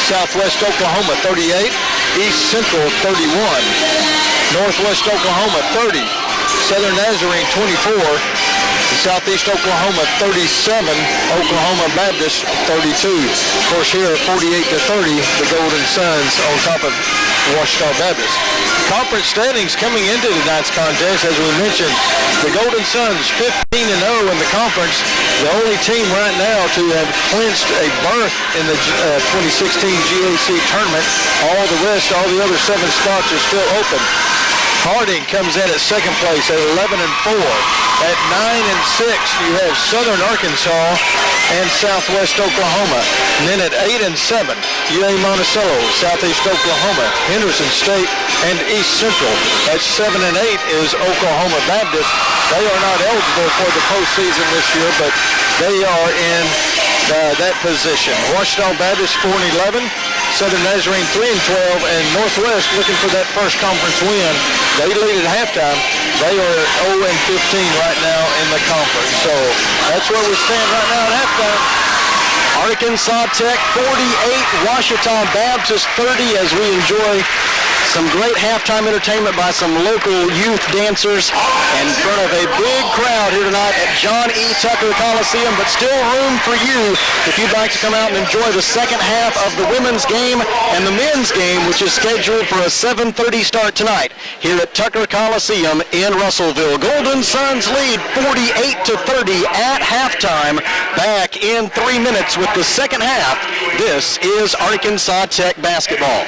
Southwest Oklahoma 38, East Central 31, Northwest Oklahoma 30, Southern Nazarene 24, Southeast Oklahoma 37, Oklahoma Baptist 32. Of course here 48-30, the Golden Suns on top of Ouachita Baptist. Conference standings coming into tonight's contest, as we mentioned, the Golden Suns 15-0 in the conference, the only team right now to have clinched a berth in the 2016 GAC tournament. All the other 7 spots are still open. Harding comes in at second place at 11-4. At 9-6, you have Southern Arkansas and Southwest Oklahoma. And then at 8-7, UA Monticello, Southeast Oklahoma, Henderson State, and East Central. At 7-8 is Oklahoma Baptist. They are not eligible for the postseason this year, but they are in that position. Ouachita Baptist 4-11. Southern Nazarene 3-12, and Northwest looking for that first conference win. They lead at halftime. They are 0-15 right now in the conference. So that's where we stand right now at halftime. Arkansas Tech 48, Ouachita Baptist 30, as we enjoy some great halftime entertainment by some local youth dancers in front of a big crowd here tonight at John E. Tucker Coliseum, but still room for you if you'd like to come out and enjoy the second half of the women's game and the men's game, which is scheduled for a 7:30 start tonight here at Tucker Coliseum in Russellville. Golden Suns lead 48-30 at halftime. Back in 3 minutes with the second half. This is Arkansas Tech basketball.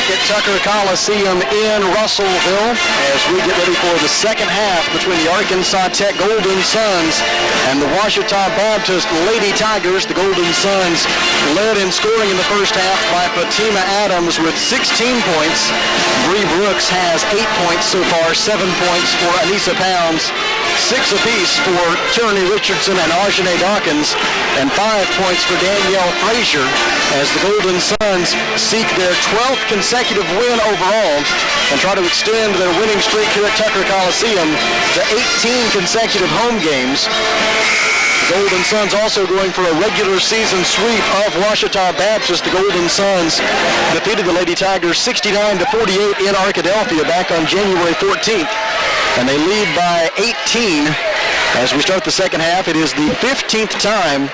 at Tucker Coliseum in Russellville as we get ready for the second half between the Arkansas Tech Golden Suns and the Ouachita Baptist Lady Tigers. The Golden Suns led in scoring in the first half by Fatima Adams with 16 points. Bree Brooks has 8 points so far, 7 points for Anissa Pounds, 6 apiece for Tierney Richardson and Ajane Dawkins, and 5 points for Danielle Frazier as the Golden Suns seek their 12th consecutive win overall and try to extend their winning streak here at Tucker Coliseum to 18 consecutive home games. The Golden Suns also going for a regular season sweep of Ouachita Baptist. The Golden Suns defeated the Lady Tigers 69-48 in Arkadelphia back on January 14th, and they lead by 18 as we start the second half. It is the 15th time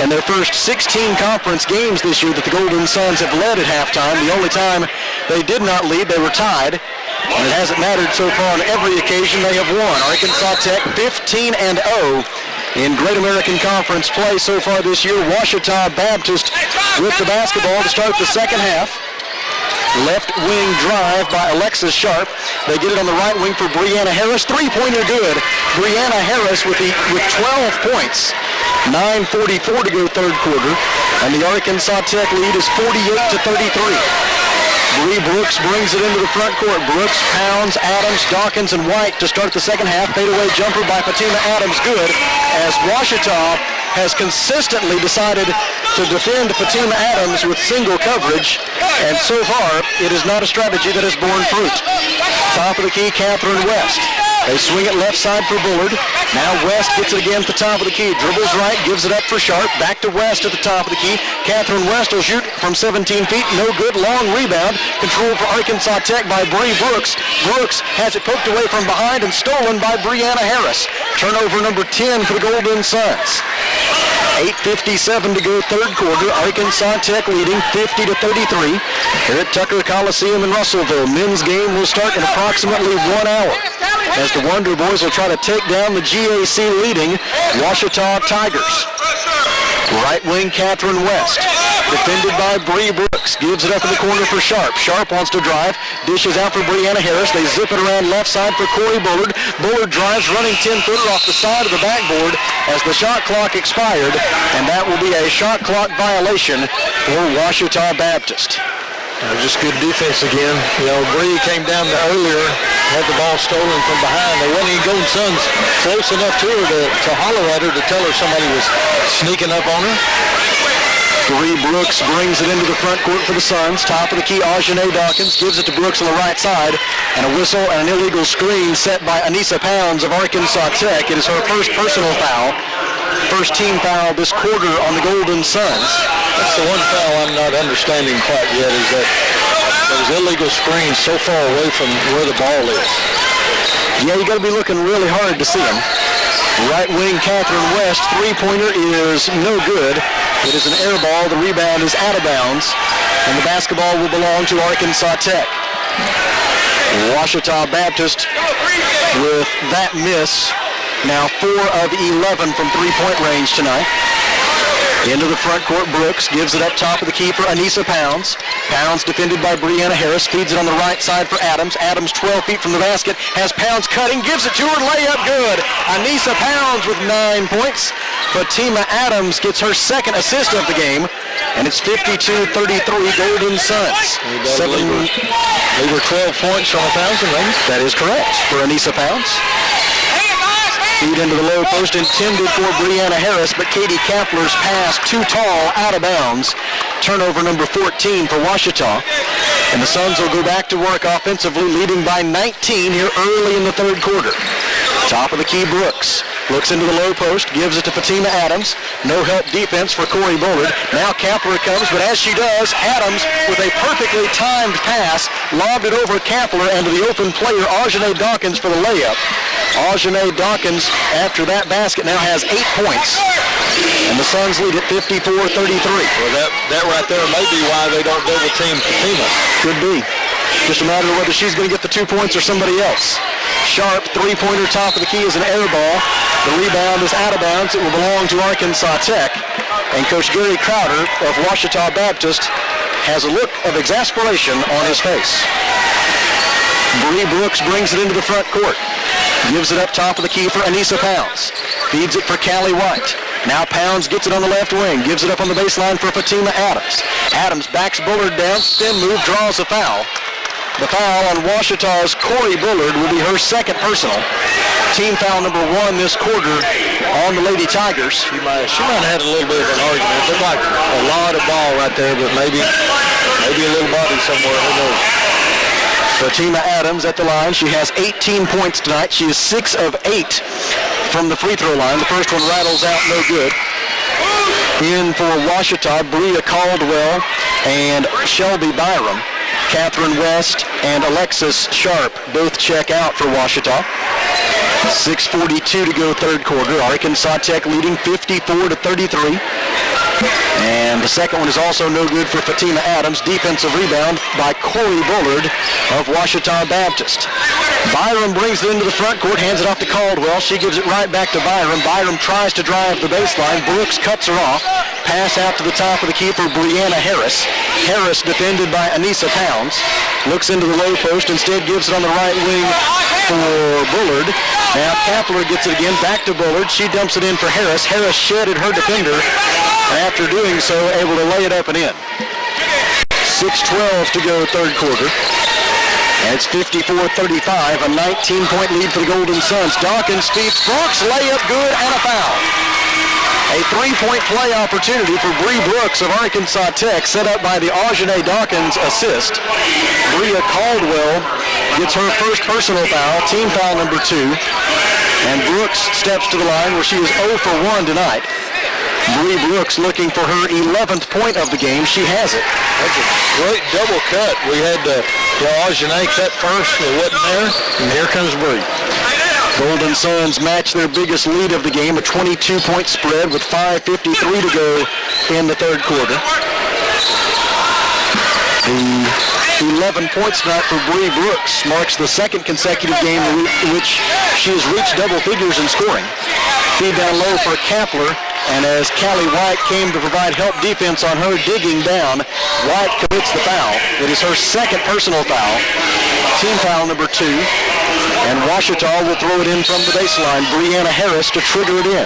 in their first 16 conference games this year that the Golden Suns have led at halftime. The only time they did not lead, they were tied. And it hasn't mattered so far on every occasion they have won. Arkansas Tech 15-0 in Great American Conference play so far this year. Ouachita Baptist with the basketball to start the second half. Left wing drive by Alexis Sharp. They get it on the right wing for Brianna Harris. Three-pointer good. Brianna Harris with 12 points. 9:44 to go third quarter. And the Arkansas Tech lead is 48-33. Bree Brooks brings it into the front court. Brooks, Pounds, Adams, Dawkins, and White to start the second half. Fadeaway jumper by Fatima Adams good as Ouachita has consistently decided to defend Fatima Adams with single coverage, and so far it is not a strategy that has borne fruit. Top of the key, Catherine West. They swing it left side for Bullard. Now West gets it again at the top of the key. Dribbles right, gives it up for Sharp. Back to West at the top of the key. Catherine West will shoot from 17 feet. No good. Long rebound. Controlled for Arkansas Tech by Bree Brooks. Brooks has it poked away from behind and stolen by Brianna Harris. Turnover number 10 for the Golden Suns. 8:57 to go third quarter. Arkansas Tech leading 50-33 here at Tucker Coliseum in Russellville. Men's game will start in approximately 1 hour as the Wonder Boys will try to take down the GAC leading Ouachita Tigers. Right wing, Catherine West. Defended by Bree Brooks. Gives it up in the corner for Sharp. Sharp wants to drive. Dishes out for Brianna Harris. They zip it around left side for Corey Bullard. Bullard drives, running 10-footer off the side of the backboard as the shot clock expired. And that will be a shot clock violation for Ouachita Baptist. Just good defense again. You know, Bree came down earlier, had the ball stolen from behind. They wasn't even Golden Suns close enough to her to holler at her to tell her somebody was sneaking up on her. Bree Brooks brings it into the front court for the Suns. Top of the key, Ajane Dawkins gives it to Brooks on the right side. And a whistle and an illegal screen set by Anissa Pounds of Arkansas Tech. It is her first personal foul. First team foul this quarter on the Golden Suns. That's the one foul I'm not understanding quite yet, is that those illegal screens so far away from where the ball is. Yeah, you got to be looking really hard to see them. Right wing, Catherine West, three-pointer is no good. It is an air ball. The rebound is out of bounds, and the basketball will belong to Arkansas Tech. Ouachita Baptist with that miss. Now 4 of 11 from three-point range tonight. Into the front court, Brooks gives it up top of the key for Anissa Pounds. Pounds defended by Brianna Harris, feeds it on the right side for Adams. Adams 12 feet from the basket, has Pounds cutting, gives it to her, layup good. Anissa Pounds with 9 points. Fatima Adams gets her second assist of the game, and it's 52-33 Golden Suns. They were 12 points from 1,000 rings. That is correct for Anissa Pounds. Feed into the low post intended for Brianna Harris, but Katie Kapler's pass too tall, out of bounds. Turnover number 14 for Ouachita. And the Suns will go back to work offensively, leading by 19 here early in the third quarter. Top of the key, Brooks looks into the low post, gives it to Fatima Adams. No help defense for Corey Bullard. Now Kapler comes, but as she does, Adams with a perfectly timed pass lobbed it over Kapler and to the open player, Ajane Dawkins, for the layup. Ajane Dawkins, after that basket, now has 8 points. And the Suns lead at 54-33. Well, that right there may be why they don't double team Fatima. Could be. Just a matter of whether she's going to get the 2 points or somebody else. Sharp, three-pointer, top of the key is an air ball. The rebound is out of bounds. It will belong to Arkansas Tech. And Coach Gary Crowder of Ouachita Baptist has a look of exasperation on his face. Bree Brooks brings it into the front court. Gives it up top of the key for Anissa Pounds. Feeds it for Callie White. Now Pounds gets it on the left wing. Gives it up on the baseline for Fatima Adams. Adams backs Bullard down. Spin move, draws a foul. The foul on Ouachita's Corey Bullard will be her second personal. Team foul number 1 this quarter on the Lady Tigers. She might have had a little bit of an argument. It looked like a lot of ball right there, but maybe a little body somewhere. Who knows? Fatima Adams at the line. She has 18 points tonight. She is 6 of 8 from the free throw line. The first one rattles out, no good. In for Ouachita, Bria Caldwell and Shelby Byram. Catherine West and Alexis Sharp both check out for Ouachita. 6:42 to go third quarter. Arkansas Tech leading 54-33. And the second one is also no good for Fatima Adams. Defensive rebound by Corey Bullard of Ouachita Baptist. Byram brings it into the front court, hands it off to Caldwell. She gives it right back to Byram. Byram tries to drive the baseline. Brooks cuts her off. Pass out to the top of the key for Brianna Harris. Harris defended by Anissa Pounds. Looks into the low post, instead gives it on the right wing for Bullard. Now Kapler gets it again, back to Bullard. She dumps it in for Harris. Harris shedded her defender, and after doing so, able to lay it up and in. 6:12 to go third quarter. And it's 54-35, a 19-point lead for the Golden Suns. Dawkins feeds Brooks, layup good, and a foul. A 3-point play opportunity for Bree Brooks of Arkansas Tech, set up by the Aujane Dawkins assist. Bria Caldwell gets her first personal foul, team foul number 2. And Brooks steps to the line where she is 0 for 1 tonight. Bree Brooks looking for her 11th point of the game. She has it. That's a great double cut. We had Aujane cut first. It wasn't there. And here comes Bree. Golden Suns match their biggest lead of the game, a 22-point spread with 5:53 to go in the third quarter. The 11 points tonight for Bree Brooks marks the second consecutive game in which she has reached double figures in scoring. Feed down low for Kapler, and as Callie White came to provide help defense on her digging down, White commits the foul. It is her second personal foul, team foul number 2. And Ouachita will throw it in from the baseline. Brianna Harris to trigger it in.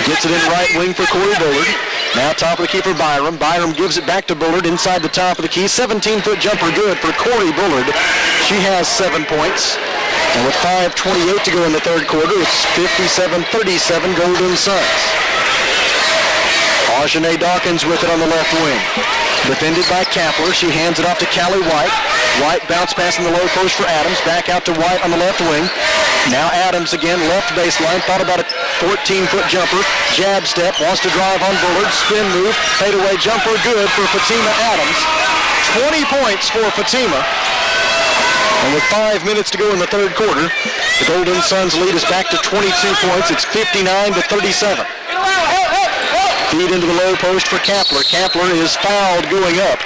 Gets it in right wing for Corey Bullard. Now top of the key for Byram. Byram gives it back to Bullard inside the top of the key. 17-foot jumper good for Corey Bullard. She has 7 points. And with 5:28 to go in the third quarter, it's 57-37 Golden Suns. Aujane Dawkins with it on the left wing. Defended by Kapler. She hands it off to Callie White. White bounce pass in the low post for Adams. Back out to White on the left wing. Now Adams again, left baseline. Thought about a 14-foot jumper. Jab step. Wants to drive on Bullard. Spin move. Fadeaway jumper. Good for Fatima Adams. 20 points for Fatima. And with 5 minutes to go in the third quarter, the Golden Suns lead is back to 22 points. It's 59-37. Feed into the low post for Kapler. Kapler is fouled going up,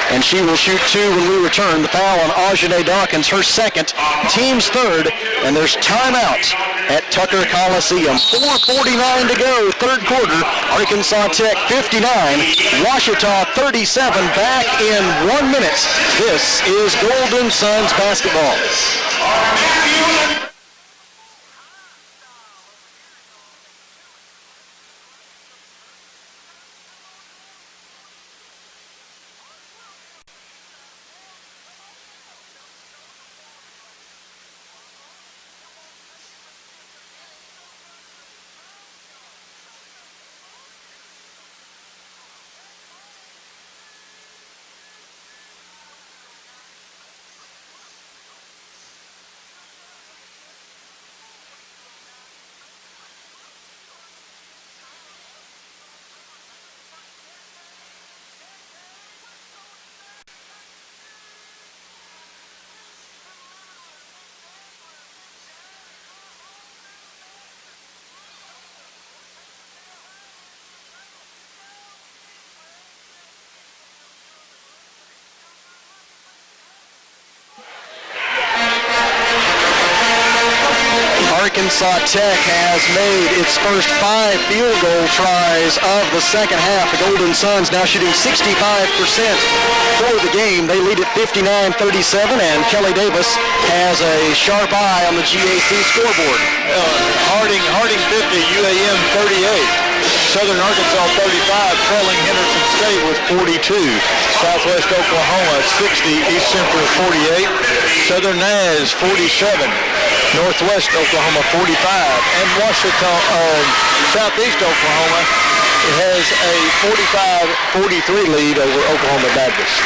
and she will shoot 2 when we return. The foul on Aujane Dawkins, her second, team's third, and there's timeout at Tucker Coliseum. 4:49 to go, third quarter. Arkansas Tech 59, Ouachita 37, back in 1 minute. This is Golden Suns basketball. Arkansas Tech has made its first 5 field goal tries of the second half. The Golden Suns now shooting 65% for the game. They lead at 59-37, and Kelly Davis has a sharp eye on the GAC scoreboard. Harding 50, UAM 38. Southern Arkansas 35, trailing Henderson State with 42. Southwest Oklahoma 60, East Central 48. Southern Naz 47. Northwest Oklahoma 45. And Ouachita, Southeast Oklahoma has a 45-43 lead over Oklahoma Baptist.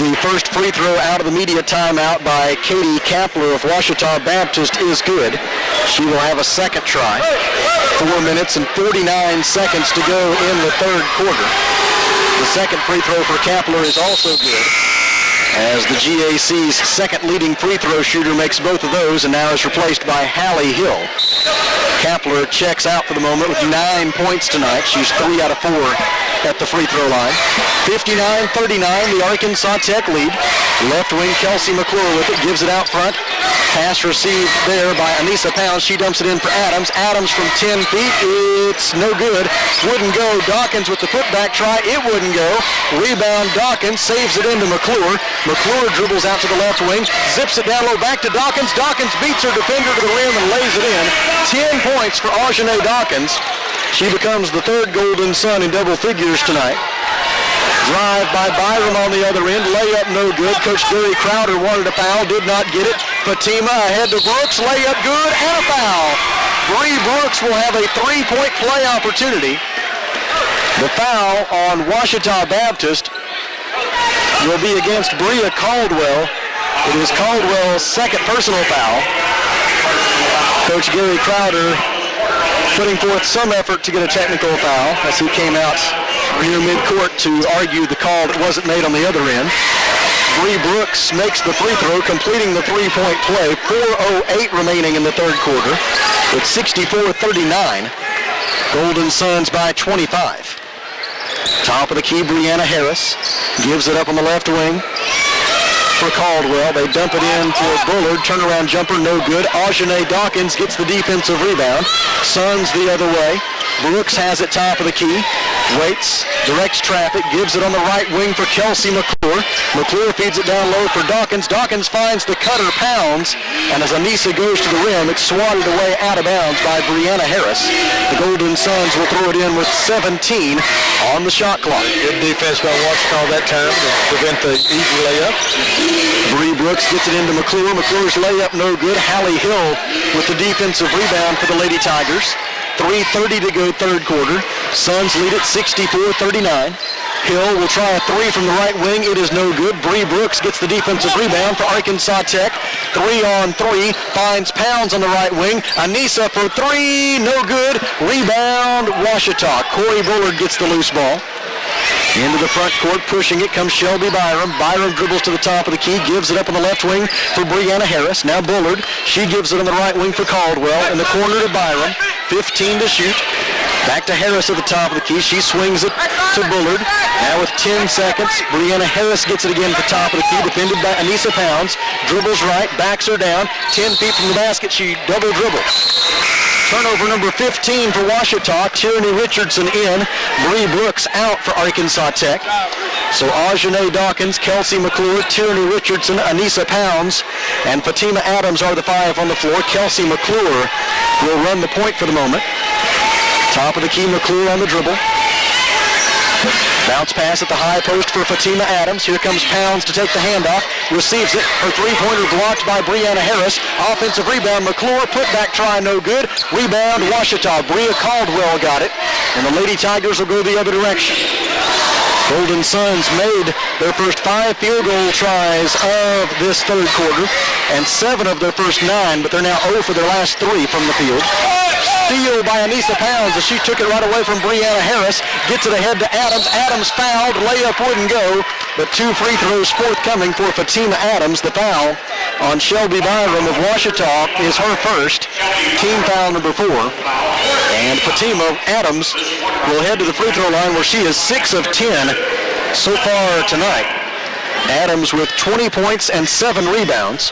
The first free throw out of the media timeout by Katie Kapler of Ouachita Baptist is good. She will have a second try. 4 minutes and 49 seconds to go in the third quarter. The second free throw for Kapler is also good, as the GAC's second leading free throw shooter makes both of those and now is replaced by Hallie Hill. Kapler checks out for the moment with 9 points tonight. She's 3 out of 4 at the free throw line. 59-39, the Arkansas Tech lead. Left wing Kelsey McClure with it, gives it out front. Pass received there by Anissa Pounds. She dumps it in for Adams. Adams from 10 feet. It's no good. Wouldn't go. Dawkins with the putback try. It wouldn't go. Rebound Dawkins. Saves it into McClure. McClure dribbles out to the left wing. Zips it down low back to Dawkins. Dawkins beats her defender to the rim and lays it in. 10 points for Aujane Dawkins. She becomes the third Golden Sun in double figures tonight. Drive by Byram on the other end. Layup no good. Coach Gary Crowder wanted a foul. Did not get it. Fatima ahead to Brooks. Layup good and a foul. Bree Brooks will have a 3-point play opportunity. The foul on Ouachita Baptist will be against Bria Caldwell. It is Caldwell's second personal foul. Coach Gary Crowder putting forth some effort to get a technical foul as he came out near midcourt to argue the call that wasn't made on the other end. Bree Brooks makes the free throw, completing the 3-point play. 4:08 remaining in the third quarter. It's 64-39. Golden Suns by 25. Top of the key, Brianna Harris gives it up on the left wing for Caldwell. They dump it in to Bullard. Turnaround jumper, no good. Aujane Dawkins gets the defensive rebound. Suns the other way. Brooks has it top of the key. Waits, directs traffic, gives it on the right wing for Kelsey McClure. McClure feeds it down low for Dawkins. Dawkins finds the cutter, Pounds, and as Anissa goes to the rim, it's swatted away out of bounds by Brianna Harris. The Golden Suns will throw it in with 17 on the shot clock. Good defense by Ouachita that time to prevent the easy layup. Bree Brooks gets it into McClure. McClure's layup no good. Hallie Hill with the defensive rebound for the Lady Tigers. 3:30 to go third quarter. Suns lead at 64-39. Hill will try a three from the right wing. It is no good. Bree Brooks gets the defensive rebound for Arkansas Tech. 3-on-3. Finds Pounds on the right wing. Anissa for three. No good. Rebound Ouachita. Corey Bullard gets the loose ball. Into the front court, pushing it comes Shelby Byram. Byram dribbles to the top of the key, gives it up on the left wing for Brianna Harris. Now Bullard, she gives it on the right wing for Caldwell. In the corner to Byram, 15 to shoot. Back to Harris at the top of the key. She swings it to Bullard. Now with 10 seconds, Brianna Harris gets it again at the top of the key, defended by Anissa Pounds. Dribbles right, backs her down. 10 feet from the basket, she double dribbles. Turnover number 15 for Ouachita. Tierney Richardson in. Bree Brooks out for Arkansas Tech. So Aujane Dawkins, Kelsey McClure, Tierney Richardson, Anissa Pounds, and Fatima Adams are the five on the floor. Kelsey McClure will run the point for the moment. Top of the key, McClure on the dribble. Bounce pass at the high post for Fatima Adams. Here comes Pounds to take the handoff. Receives it. Her three-pointer blocked by Brianna Harris. Offensive rebound. McClure. Putback try no good. Rebound Ouachita. Bria Caldwell got it. And the Lady Tigers will go the other direction. Golden Suns made their first 5 field goal tries of this third quarter and 7 of their first 9, but they're now 0 for their last 3 from the field. Steal by Anissa Pounds as she took it right away from Brianna Harris. Gets it ahead to Adams. Adams fouled. Layup wouldn't go, but 2 free throws forthcoming for Fatima Adams. The foul on Shelby Byram of Ouachita is her first, team foul number 4. And Fatima Adams will head to the free throw line where she is 6 of 10 so far tonight. Adams with 20 points and 7 rebounds.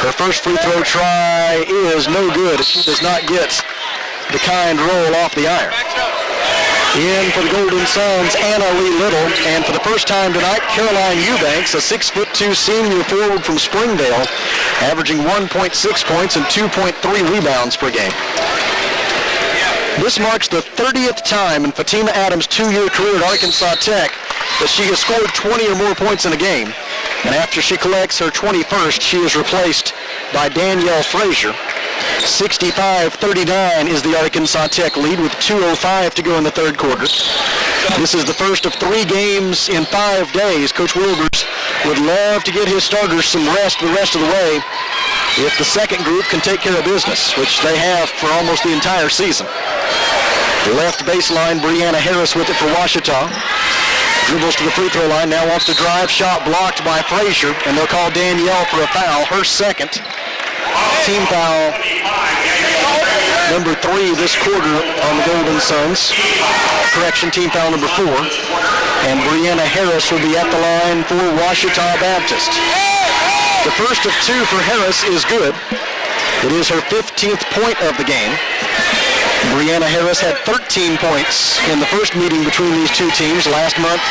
Her first free throw try is no good. She does not get the kind roll off the iron. In for the Golden Suns, Anna Lee Little, and for the first time tonight, Caroline Eubanks, a 6'2" senior forward from Springdale, averaging 1.6 points and 2.3 rebounds per game. This marks the 30th time in Fatima Adams' 2-year career at Arkansas Tech that she has scored 20 or more points in a game. And after she collects her 21st, she is replaced by Danielle Frazier. 65-39 is the Arkansas Tech lead with 2:05 to go in the third quarter. This is the first of 3 games in 5 days. Coach Wilbers would love to get his starters some rest the rest of the way if the second group can take care of business, which they have for almost the entire season. Left baseline, Brianna Harris with it for Ouachita. Dribbles to the free throw line, now wants to drive, shot blocked by Frazier, and they'll call Danielle for a foul, her second. Team foul number 3 this quarter on the Golden Suns. Correction, team foul number 4. And Brianna Harris will be at the line for Ouachita Baptist. The first of 2 for Harris is good. It is her 15th point of the game. Brianna Harris had 13 points in the first meeting between these two teams last month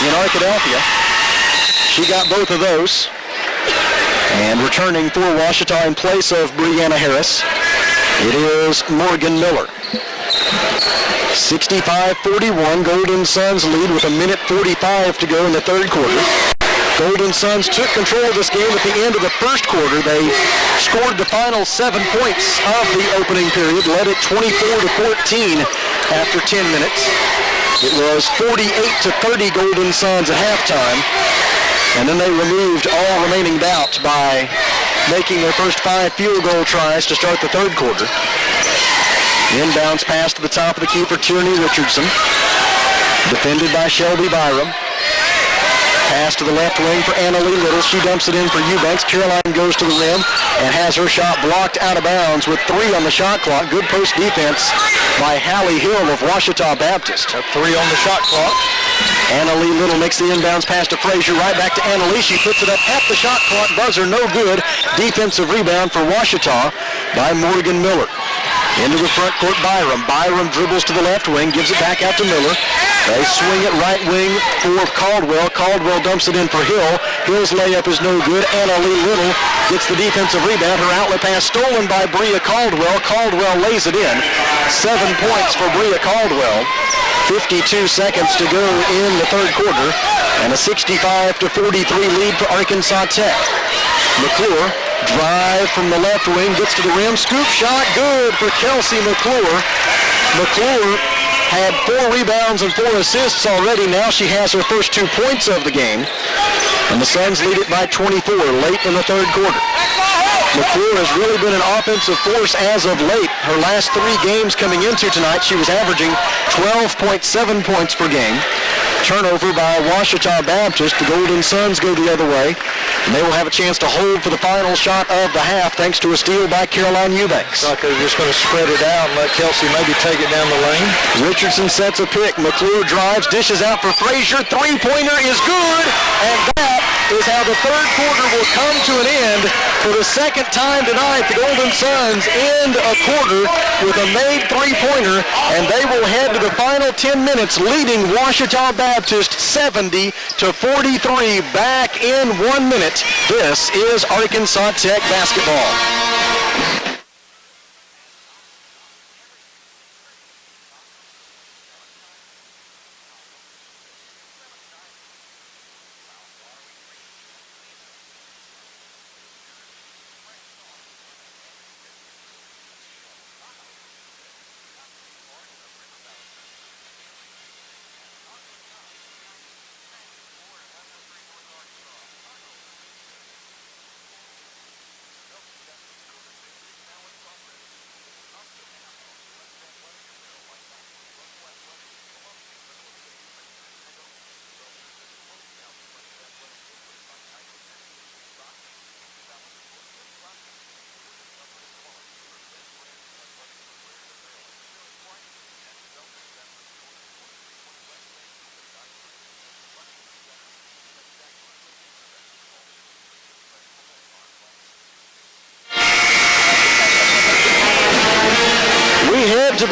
in Arkadelphia. She got both of those. And returning for Ouachita in place of Brianna Harris, it is Morgan Miller. 65-41, Golden Suns lead with 1:45 to go in the third quarter. Golden Suns took control of this game at the end of the first quarter. They scored the final 7 points of the opening period, led it 24-14 after 10 minutes. It was 48-30 Golden Suns at halftime. And then they removed all remaining doubt by making their first 5 field goal tries to start the third quarter. Inbounds pass to the top of the key for Tierney Richardson. Defended by Shelby Byram. Pass to the left wing for Anna Lee Little. She dumps it in for Eubanks. Caroline goes to the rim and has her shot blocked out of bounds with 3 on the shot clock. Good post defense by Hallie Hill of Ouachita Baptist. 3 on the shot clock. Anna Lee Little makes the inbounds pass to Frazier. Right back to Anna Lee. She puts it up at the shot clock. Buzzer no good. Defensive rebound for Ouachita by Morgan Miller. Into the front court, Byram. Byram dribbles to the left wing, gives it back out to Miller. They swing it right wing for Caldwell. Caldwell dumps it in for Hill. Hill's layup is no good. Anna Lee Little gets the defensive rebound. Her outlet pass stolen by Bria Caldwell. Caldwell lays it in. 7 points for Bria Caldwell. 52 seconds to go in the third quarter. And a 65-43 lead for Arkansas Tech. McClure, drive from the left wing, gets to the rim. Scoop shot, good for Kelsey McClure. McClure had 4 rebounds and 4 assists already. Now she has her first 2 points of the game. And the Suns lead it by 24 late in the third quarter. McClure has really been an offensive force as of late. Her last 3 games coming into tonight, she was averaging 12.7 points per game. Turnover by Ouachita Baptist. The Golden Suns go the other way. And they will have a chance to hold for the final shot of the half thanks to a steal by Caroline Eubanks. Like they're just going to spread it out and let Kelsey maybe take it down the lane. Richardson sets a pick. McClure drives, dishes out for Frazier. 3-pointer is good. And that is how the third quarter will come to an end. For the second time tonight, the Golden Suns end a quarter with a made 3-pointer. And they will head to the final 10 minutes leading Ouachita Baptist 70-43 back in 1 minute. This is Arkansas Tech basketball.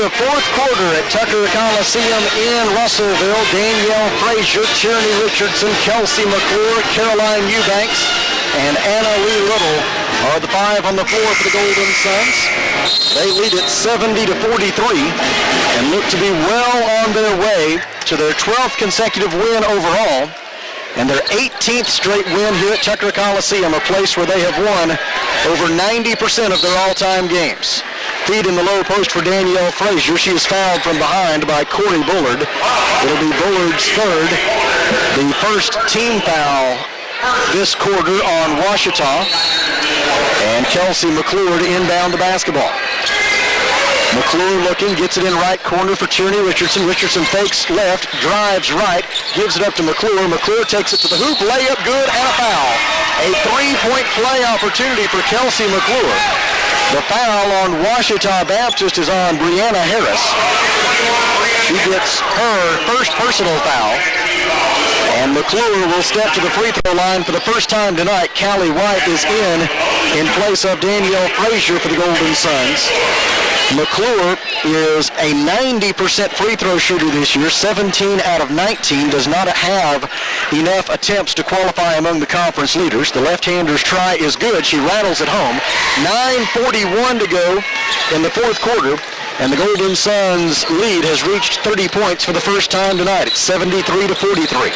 the fourth quarter at Tucker Coliseum in Russellville. Danielle Frazier, Tierney Richardson, Kelsey McClure, Caroline Eubanks, and Anna Lee Little are the five on the floor for the Golden Suns. They lead it 70-43 and look to be well on their way to their 12th consecutive win overall and their 18th straight win here at Tucker Coliseum, a place where they have won over 90% of their all-time games. Feed in the low post for Danielle Frazier. She is fouled from behind by Corey Bullard. It'll be Bullard's third, the first team foul this quarter on Ouachita. And Kelsey McClure to inbound the basketball. McClure looking, gets it in right corner for Tierney Richardson. Richardson fakes left, drives right, gives it up to McClure. McClure takes it to the hoop, layup good, and a foul. A three-point play opportunity for Kelsey McClure. The foul on Ouachita Baptist is on Brianna Harris. She gets her first personal foul. And McClure will step to the free throw line for the first time tonight. Callie White is in place of Danielle Frazier for the Golden Suns. McClure is a 90% free throw shooter this year. 17 out of 19, does not have enough attempts to qualify among the conference leaders. The left-hander's try is good. She rattles it home. 9:41 to go in the fourth quarter, and the Golden Suns lead has reached 30 points for the first time tonight. It's 73-43.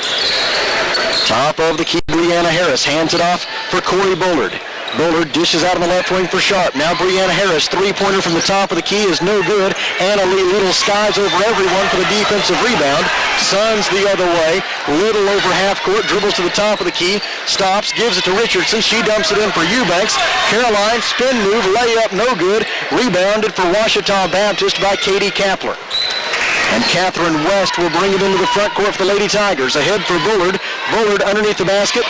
Top of the key, Brianna Harris hands it off for Corey Bullard. Bullard dishes out on the left wing for Sharp. Now Brianna Harris, three-pointer from the top of the key is no good. Anna Lee Little skies over everyone for the defensive rebound. Suns the other way. Little over half court, dribbles to the top of the key, stops, gives it to Richardson. She dumps it in for Eubanks. Caroline, spin move, layup, no good. Rebounded for Ouachita Baptist by Katie Kapler. And Catherine West will bring it into the front court for the Lady Tigers. Ahead for Bullard. Bullard underneath the basket.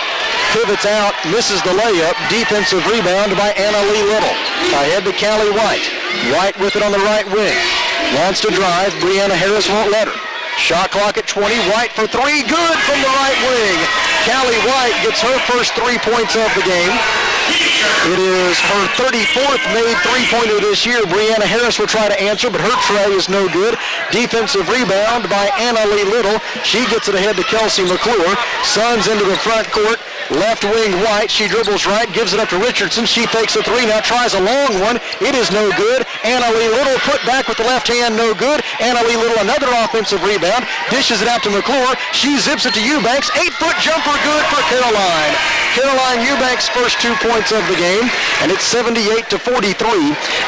Pivots out, misses the layup. Defensive rebound by Anna Lee Little. Ahead to Callie White. White with it on the right wing. Wants to drive. Brianna Harris won't let her. Shot clock at 20. White for three. Good from the right wing. Callie White gets her first 3 points of the game. It is her 34th made three-pointer this year. Brianna Harris will try to answer, but her tray is no good. Defensive rebound by Anna Lee Little. She gets it ahead to Kelsey McClure. Suns into the front court. Left wing White. She dribbles right, gives it up to Richardson. She fakes a three, now tries a long one. It is no good. Anna Lee Little put back with the left hand, no good. Anna Lee Little, another offensive rebound. Dishes it out to McClure. She zips it to Eubanks. 8-foot jumper good for Caroline. Caroline Eubanks' first 2 points of the game, and it's 78-43,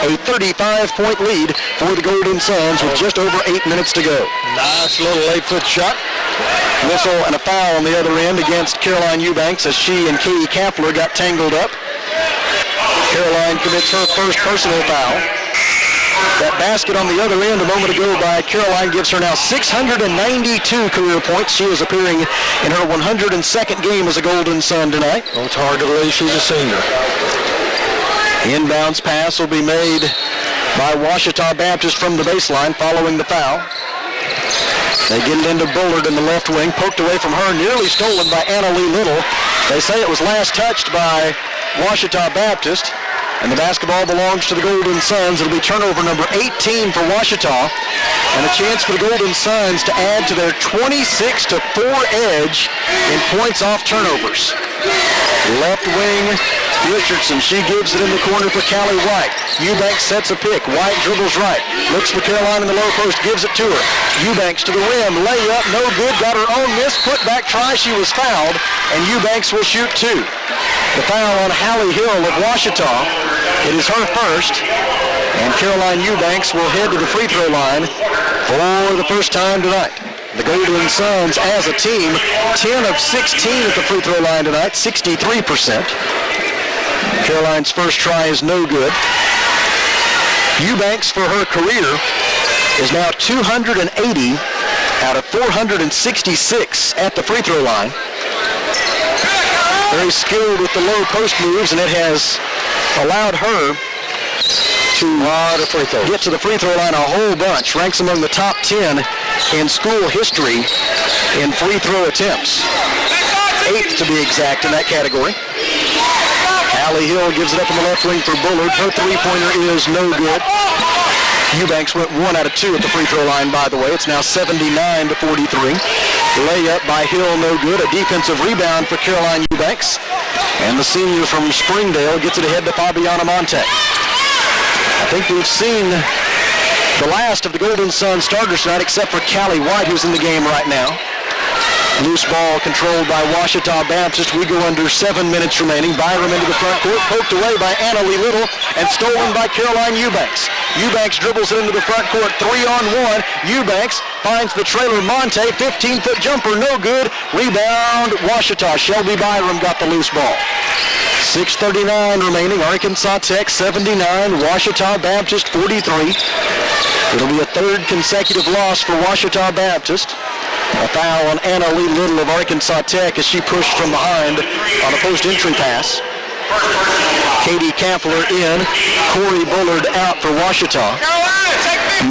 a 35-point lead for the Golden Suns with just over 8 minutes to go. Nice little 8-foot shot. Whistle and a foul on the other end against Caroline Eubanks as she and Katie Kapler got tangled up. Caroline commits her first personal foul. That basket on the other end a moment ago by Caroline gives her now 692 career points. She is appearing in her 102nd game as a Golden Sun tonight. Oh, it's hard to believe she's a senior. Inbounds pass will be made by Ouachita Baptist from the baseline following the foul. They get it into Bullard in the left wing, poked away from her, nearly stolen by Anna Lee Little. They say it was last touched by Ouachita Baptist, and the basketball belongs to the Golden Suns. It'll be turnover number 18 for Ouachita, and a chance for the Golden Suns to add to their 26-4 edge in points off turnovers. Left wing, Richardson. She gives it in the corner for Callie White. Eubanks sets a pick. White dribbles right. Looks for Caroline in the low post. Gives it to her. Eubanks to the rim. Layup. No good. Got her own miss. Put back try. She was fouled. And Eubanks will shoot two. The foul on Hallie Hill of Ouachita. It is her first. And Caroline Eubanks will head to the free throw line for the first time tonight. The Golden Suns as a team, 10 of 16 at the free throw line tonight, 63%. Caroline's first try is no good. Eubanks for her career is now 280 out of 466 at the free throw line. Very skilled with the low post moves, and it has allowed her to get to the free throw line a whole bunch. Ranks among the top 10 in school history in free throw attempts. 8th to be exact in that category. Hallie Hill gives it up in the left wing for Bullard. Her three-pointer is no good. Eubanks went 1 out of 2 at the free throw line, by the way. It's now 79-43. Layup by Hill, no good. A defensive rebound for Caroline Eubanks. And the senior from Springdale gets it ahead to Fabiana Monte. I think we've seen the last of the Golden Sun starters tonight, except for Callie White, who's in the game right now. Loose ball controlled by Ouachita Baptist. We go under 7 minutes remaining. Byram into the front court, poked away by Anna Lee Little, and stolen by Caroline Eubanks. Eubanks dribbles it into the front court, 3-on-1. Eubanks finds the trailer Monte, 15-foot jumper, no good. Rebound, Ouachita. Shelby Byram got the loose ball. 6:39 remaining. Arkansas Tech 79, Ouachita Baptist 43. It'll be a third consecutive loss for Ouachita Baptist. A foul on Anna Lee Little of Arkansas Tech as she pushed from behind on a post-entry pass. Katie Kampler in, Corey Bullard out for Ouachita.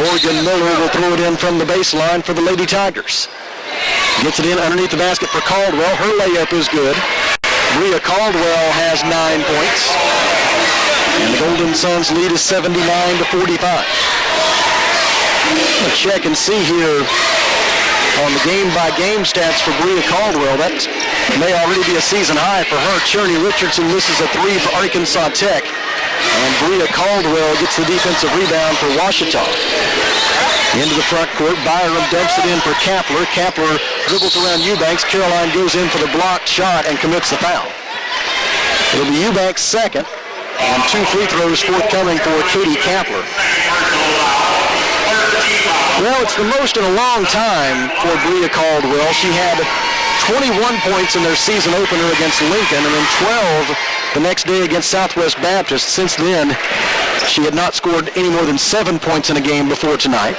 Morgan Miller will throw it in from the baseline for the Lady Tigers. Gets it in underneath the basket for Caldwell. Her layup is good. Bria Caldwell has 9 points. And the Golden Suns lead is 79-45. Let's check and see here on the game-by-game stats for Bria Caldwell. That may already be a season high for her. Cherney Richardson misses a 3 for Arkansas Tech. And Bria Caldwell gets the defensive rebound for Ouachita. Into the front court, Byram dumps it in for Kampler. Kampler dribbles around Eubanks. Caroline goes in for the blocked shot and commits the foul. It'll be Eubanks' second, and 2 free throws forthcoming for Katie Kampler. Well, it's the most in a long time for Bria Caldwell. She had 21 points in their season opener against Lincoln, and then 12 the next day against Southwest Baptist. Since then, she had not scored any more than 7 points in a game before tonight.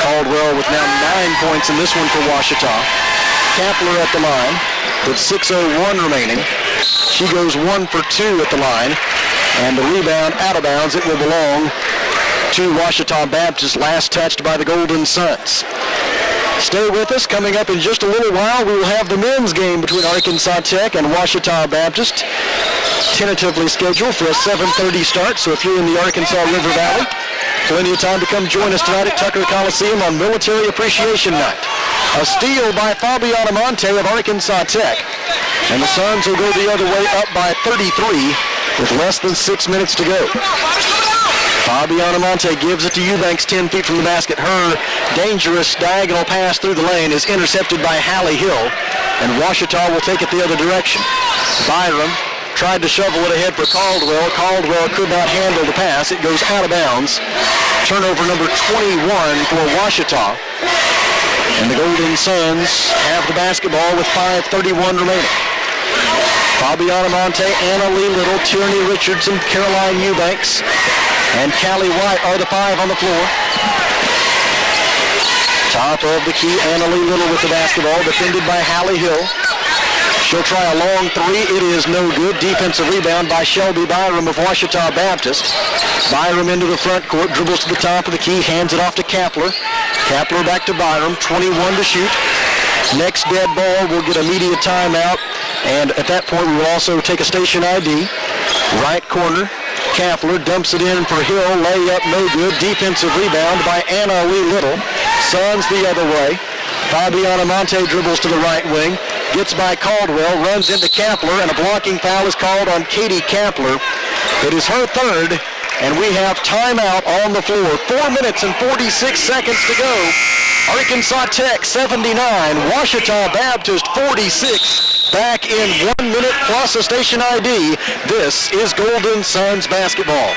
Caldwell with now 9 points in this one for Ouachita. Kampler at the line with 6:01 remaining. She goes 1 for 2 at the line, and the rebound out of bounds. It will belong to Ouachita Baptist, last touched by the Golden Suns. Stay with us. Coming up in just a little while, we will have the men's game between Arkansas Tech and Ouachita Baptist, tentatively scheduled for a 7:30 start. So if you're in the Arkansas River Valley, plenty of time to come join us tonight at Tucker Coliseum on Military Appreciation Night. A steal by Fabiana Monte of Arkansas Tech. And the Suns will go the other way, up by 33 with less than 6 minutes to go. Fabiana Monte gives it to Eubanks 10 feet from the basket. Her dangerous diagonal pass through the lane is intercepted by Hallie Hill, and Ouachita will take it the other direction. Byram tried to shovel it ahead for Caldwell. Caldwell could not handle the pass. It goes out of bounds. Turnover number 21 for Ouachita. And the Golden Suns have the basketball with 5:31 remaining. Fabiana Monte, Anna Lee Little, Tierney Richardson, Caroline Eubanks, and Callie White are the 5 on the floor. Top of the key, Anna Lee Little with the basketball, defended by Hallie Hill. She'll try a long 3. It is no good. Defensive rebound by Shelby Byram of Ouachita Baptist. Byram into the front court, dribbles to the top of the key, hands it off to Kampler. Kampler back to Byram, 21 to shoot. Next dead ball, we'll get a media timeout, and at that point we will also take a station ID. Right corner, Kampler dumps it in for Hill, layup no good. Defensive rebound by Anna Lee Little. Suns the other way. Fabiana Monte dribbles to the right wing, gets by Caldwell, runs into Kampler, and a blocking foul is called on Katie Kampler. It is her third, and we have timeout on the floor. 4 minutes and 46 seconds to go. Arkansas Tech 79, Ouachita Baptist 46. Back in 1 minute plus a station ID. This is Golden Suns basketball.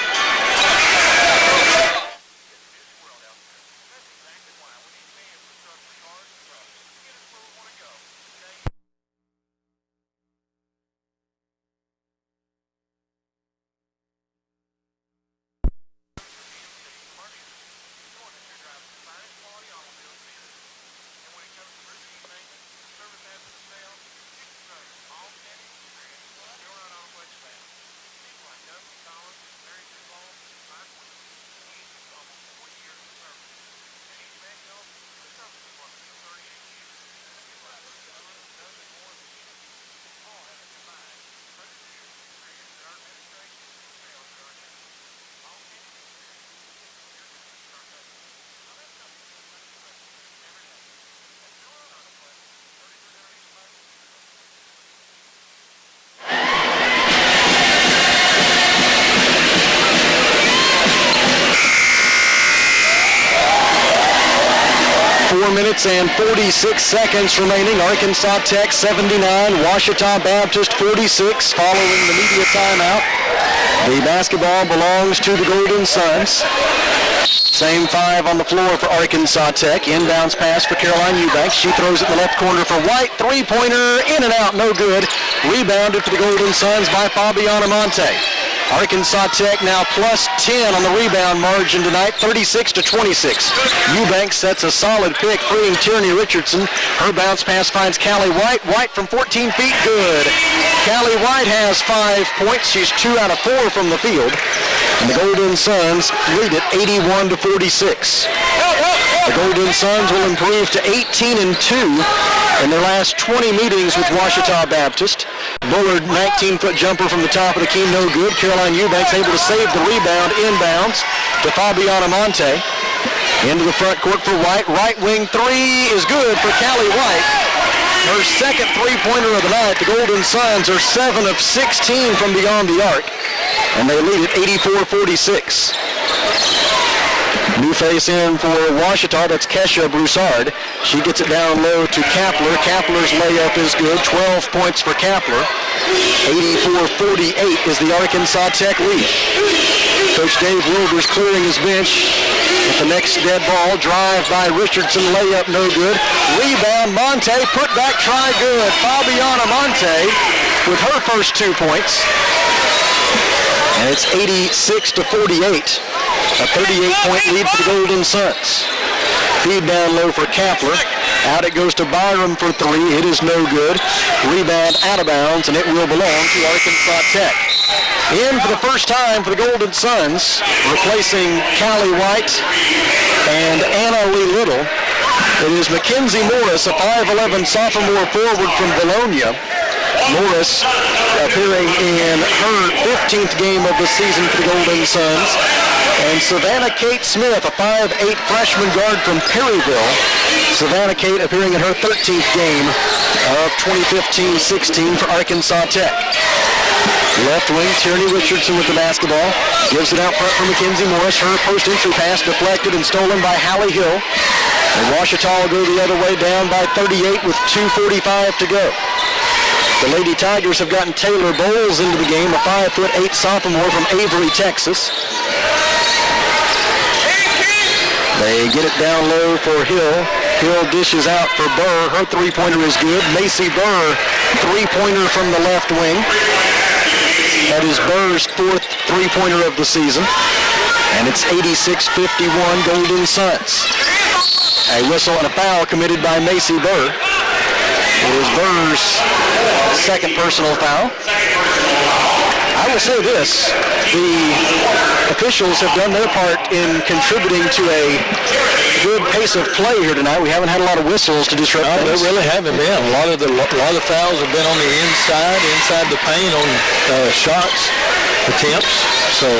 minutes and 46 seconds remaining. Arkansas Tech 79, Ouachita Baptist 46 following the media timeout. The basketball belongs to the Golden Suns. Same five on the floor for Arkansas Tech. Inbounds pass for Caroline Eubanks. She throws it in the left corner for White. Three-pointer in and out, no good. Rebounded for the Golden Suns by Fabiana Monte. Arkansas Tech now plus 10 on the rebound margin tonight, 36-26. Eubanks sets a solid pick, freeing Tierney Richardson. Her bounce pass finds Callie White. White from 14 feet, good. Callie White has 5 points. She's 2 out of 4 from the field. And the Golden Suns lead it 81-46. The Golden Suns will improve to 18-2 in their last 20 meetings with Ouachita Baptist. Bullard, 19-foot jumper from the top of the key, no good. Caroline Eubanks able to save the rebound inbounds to Fabiana Monte. Into the front court for White. Right wing three is good for Callie White. Her second three-pointer of the night. The Golden Suns are 7 of 16 from beyond the arc, and they lead it 84-46. New face in for Ouachita, that's Kesha Broussard. She gets it down low to Kapler. Kapler's layup is good, 12 points for Kapler. 84-48 is the Arkansas Tech lead. Coach Dave Wilbur's clearing his bench with the next dead ball. Drive by Richardson, layup no good. Rebound, Monte, put back, try good. Fabiana Monte with her first 2 points. And it's 86-48. A 38-point lead for the Golden Suns. Feed down low for Kapler. Out it goes to Byram for three. It is no good. Rebound out of bounds, and it will belong to Arkansas Tech. In for the first time for the Golden Suns, replacing Callie White and Anna Lee Little. It is Mackenzie Morris, a 5'11 sophomore forward from Bologna. Morris appearing in her 15th game of the season for the Golden Suns. And Savannah Kate Smith, a 5'8 freshman guard from Perryville. Savannah Kate appearing in her 13th game of 2015-16 for Arkansas Tech. Left wing, Tierney Richardson with the basketball. Gives it out front for Mackenzie Morris. Her post-entry pass deflected and stolen by Hallie Hill. And Ouachita will go the other way, down by 38 with 2:45 to go. The Lady Tigers have gotten Taylor Bowles into the game, a 5'8 sophomore from Avery, Texas. They get it down low for Hill. Hill dishes out for Burr. Her three-pointer is good. Macy Burr, three-pointer from the left wing. That is Burr's fourth three-pointer of the season. And it's 86-51 Golden Suns. A whistle and a foul committed by Macy Burr. It is Burr's second personal foul. I will say this, the officials have done their part in contributing to a good pace of play here tonight. We haven't had a lot of whistles to disrupt things. There really haven't been. A lot of fouls have been on the inside the paint on shots, attempts. So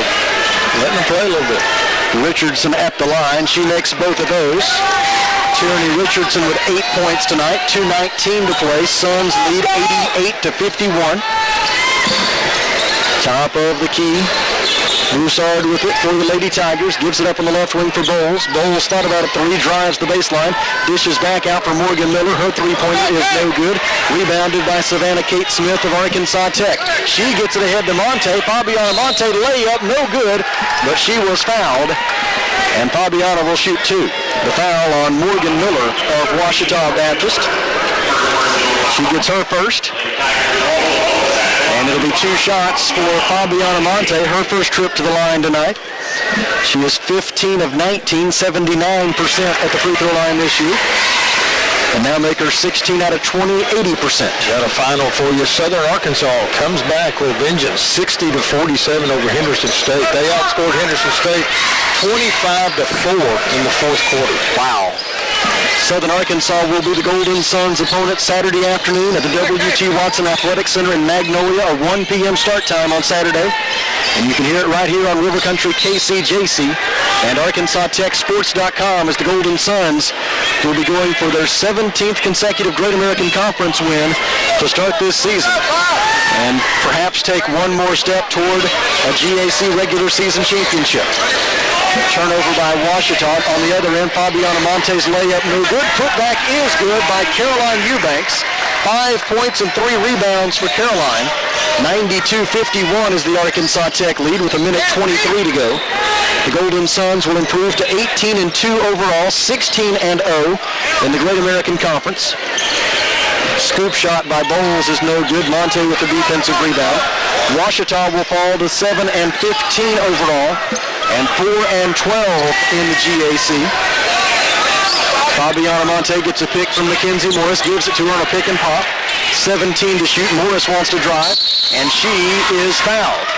letting them play a little bit. Richardson at the line. She makes both of those. Tierney Richardson with 8 points tonight. 2:19 to play. Suns lead 88-51. Top of the key. Broussard with it for the Lady Tigers. Gives it up on the left wing for Bowles. Bowles thought about a three. Drives the baseline. Dishes back out for Morgan Miller. Her three-pointer is no good. Rebounded by Savannah Kate Smith of Arkansas Tech. She gets it ahead to Monte. Fabiana Monte layup, no good. But she was fouled. And Fabiana will shoot two. The foul on Morgan Miller of Ouachita Baptist. She gets her first. And it'll be two shots for Fabiana Monte, her first trip to the line tonight. She is 15 of 19, 79% at the free throw line this year. And now make her 16 out of 20, 80%. Got a final for you. Southern Arkansas comes back with vengeance, 60-47 over Henderson State. They outscored Henderson State 25-4 in the fourth quarter. Wow. Southern Arkansas will be the Golden Suns' opponent Saturday afternoon at the W.T. Watson Athletic Center in Magnolia, a 1 p.m. start time on Saturday. And you can hear it right here on River Country KCJC and ArkansasTechSports.com as the Golden Suns will be going for their 17th consecutive Great American Conference win to start this season and perhaps take one more step toward a GAC regular season championship. Turnover by Ouachita. On the other end, Fabiana Monte's layup no good. Putback is good by Caroline Eubanks. 5 points and 3 rebounds for Caroline. 92-51 is the Arkansas Tech lead with 1:23 to go. The Golden Suns will improve to 18-2 overall, 16-0 in the Great American Conference. Scoop shot by Bowles is no good. Monte with the defensive rebound. Ouachita will fall to 7-15 overall and 4-12 in the GAC. Fabiana Monte gets a pick from Mackenzie Morris, gives it to her on a pick and pop. 17 to shoot. Morris wants to drive, and she is fouled.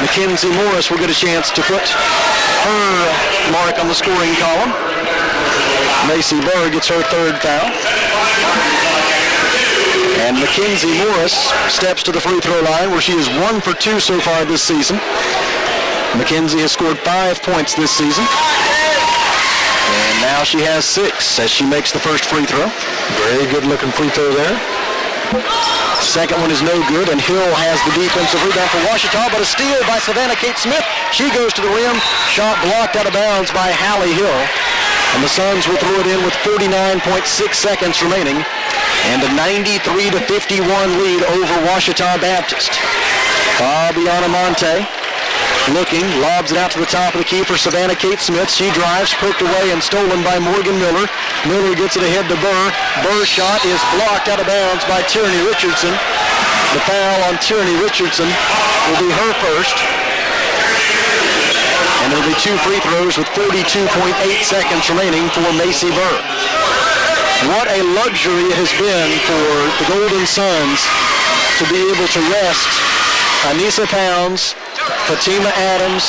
Mackenzie Morris will get a chance to put her mark on the scoring column. Macy Burr gets her third foul. And Mackenzie Morris steps to the free throw line where she is 1 for 2 so far this season. Mackenzie has scored 5 points this season. And now she has 6 as she makes the first free throw. Very good looking free throw there. Second one is no good, and Hill has the defensive rebound for Ouachita, but a steal by Savannah Kate Smith. She goes to the rim. Shot blocked out of bounds by Hallie Hill. And the Suns will throw it in with 49.6 seconds remaining and a 93-51 lead over Ouachita Baptist. Fabiana Monte looking, lobs it out to the top of the key for Savannah Kate Smith. She drives, poked away and stolen by Morgan Miller. Miller gets it ahead to Burr. Burr's shot is blocked out of bounds by Tierney Richardson. The foul on Tierney Richardson will be her first. And there'll be 2 free throws with 42.8 seconds remaining for Macy Burr. What a luxury it has been for the Golden Suns to be able to rest Anissa Pounds, Fatima Adams,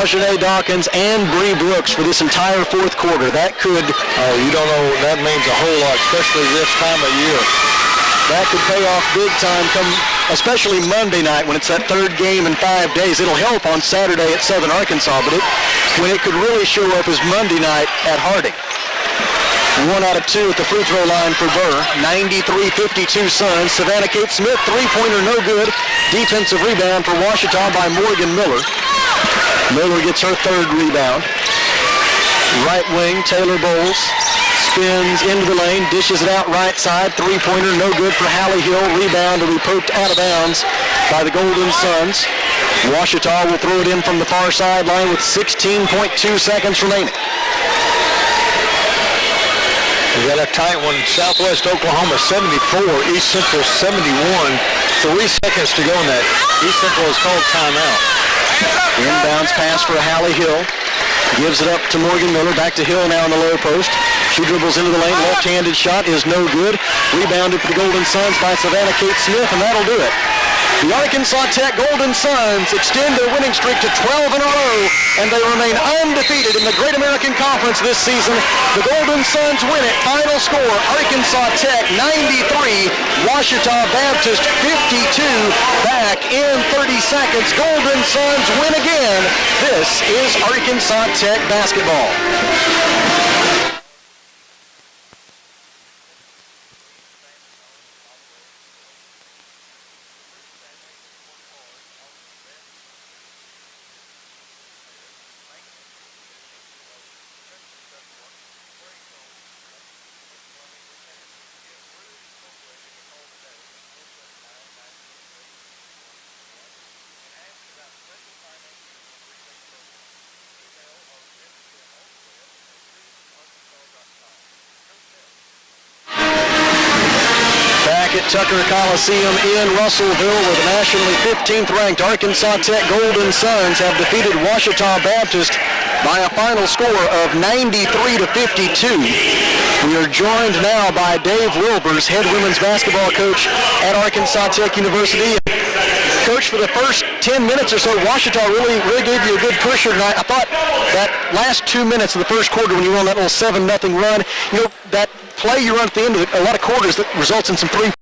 Aujane Dawkins, and Bree Brooks for this entire fourth quarter. That could... Oh, you don't know, that means a whole lot, especially this time of year. That could pay off big time, especially Monday night when it's that third game in 5 days. It'll help on Saturday at Southern Arkansas, but when it could really show up is Monday night at Harding. 1 out of 2 at the free throw line for Burr. 93-52 Suns. Savannah Kate Smith, three-pointer no good. Defensive rebound for Ouachita by Morgan Miller. Miller gets her third rebound. Right wing, Taylor Bowles spins into the lane, dishes it out right side. Three-pointer no good for Hallie Hill. Rebound will be poked out of bounds by the Golden Suns. Ouachita will throw it in from the far sideline with 16.2 seconds remaining. We got a tight one. Southwest Oklahoma 74, East Central 71. 3 seconds to go in that. East Central is called timeout. Inbounds pass for Hallie Hill. Gives it up to Morgan Miller. Back to Hill now in the low post. She dribbles into the lane. Left-handed shot is no good. Rebounded for the Golden Suns by Savannah Kate Smith, and that'll do it. The Arkansas Tech Golden Suns extend their winning streak to 12 in a row, and they remain undefeated in the Great American Conference this season. The Golden Suns win it. Final score, Arkansas Tech 93, Ouachita Baptist 52. Back in 30 seconds, Golden Suns win again. This is Arkansas Tech basketball. At Tucker Coliseum in Russellville, where the nationally 15th ranked Arkansas Tech Golden Suns have defeated Ouachita Baptist by a final score of 93-52. We are joined now by Dave Wilbers, head women's basketball coach at Arkansas Tech University. Coach, for the first 10 minutes or so, Ouachita really gave you a good pusher tonight. I thought that last 2 minutes of the first quarter when you were on that little 7-0 run, that play you run at the end of a lot of quarters that results in some 3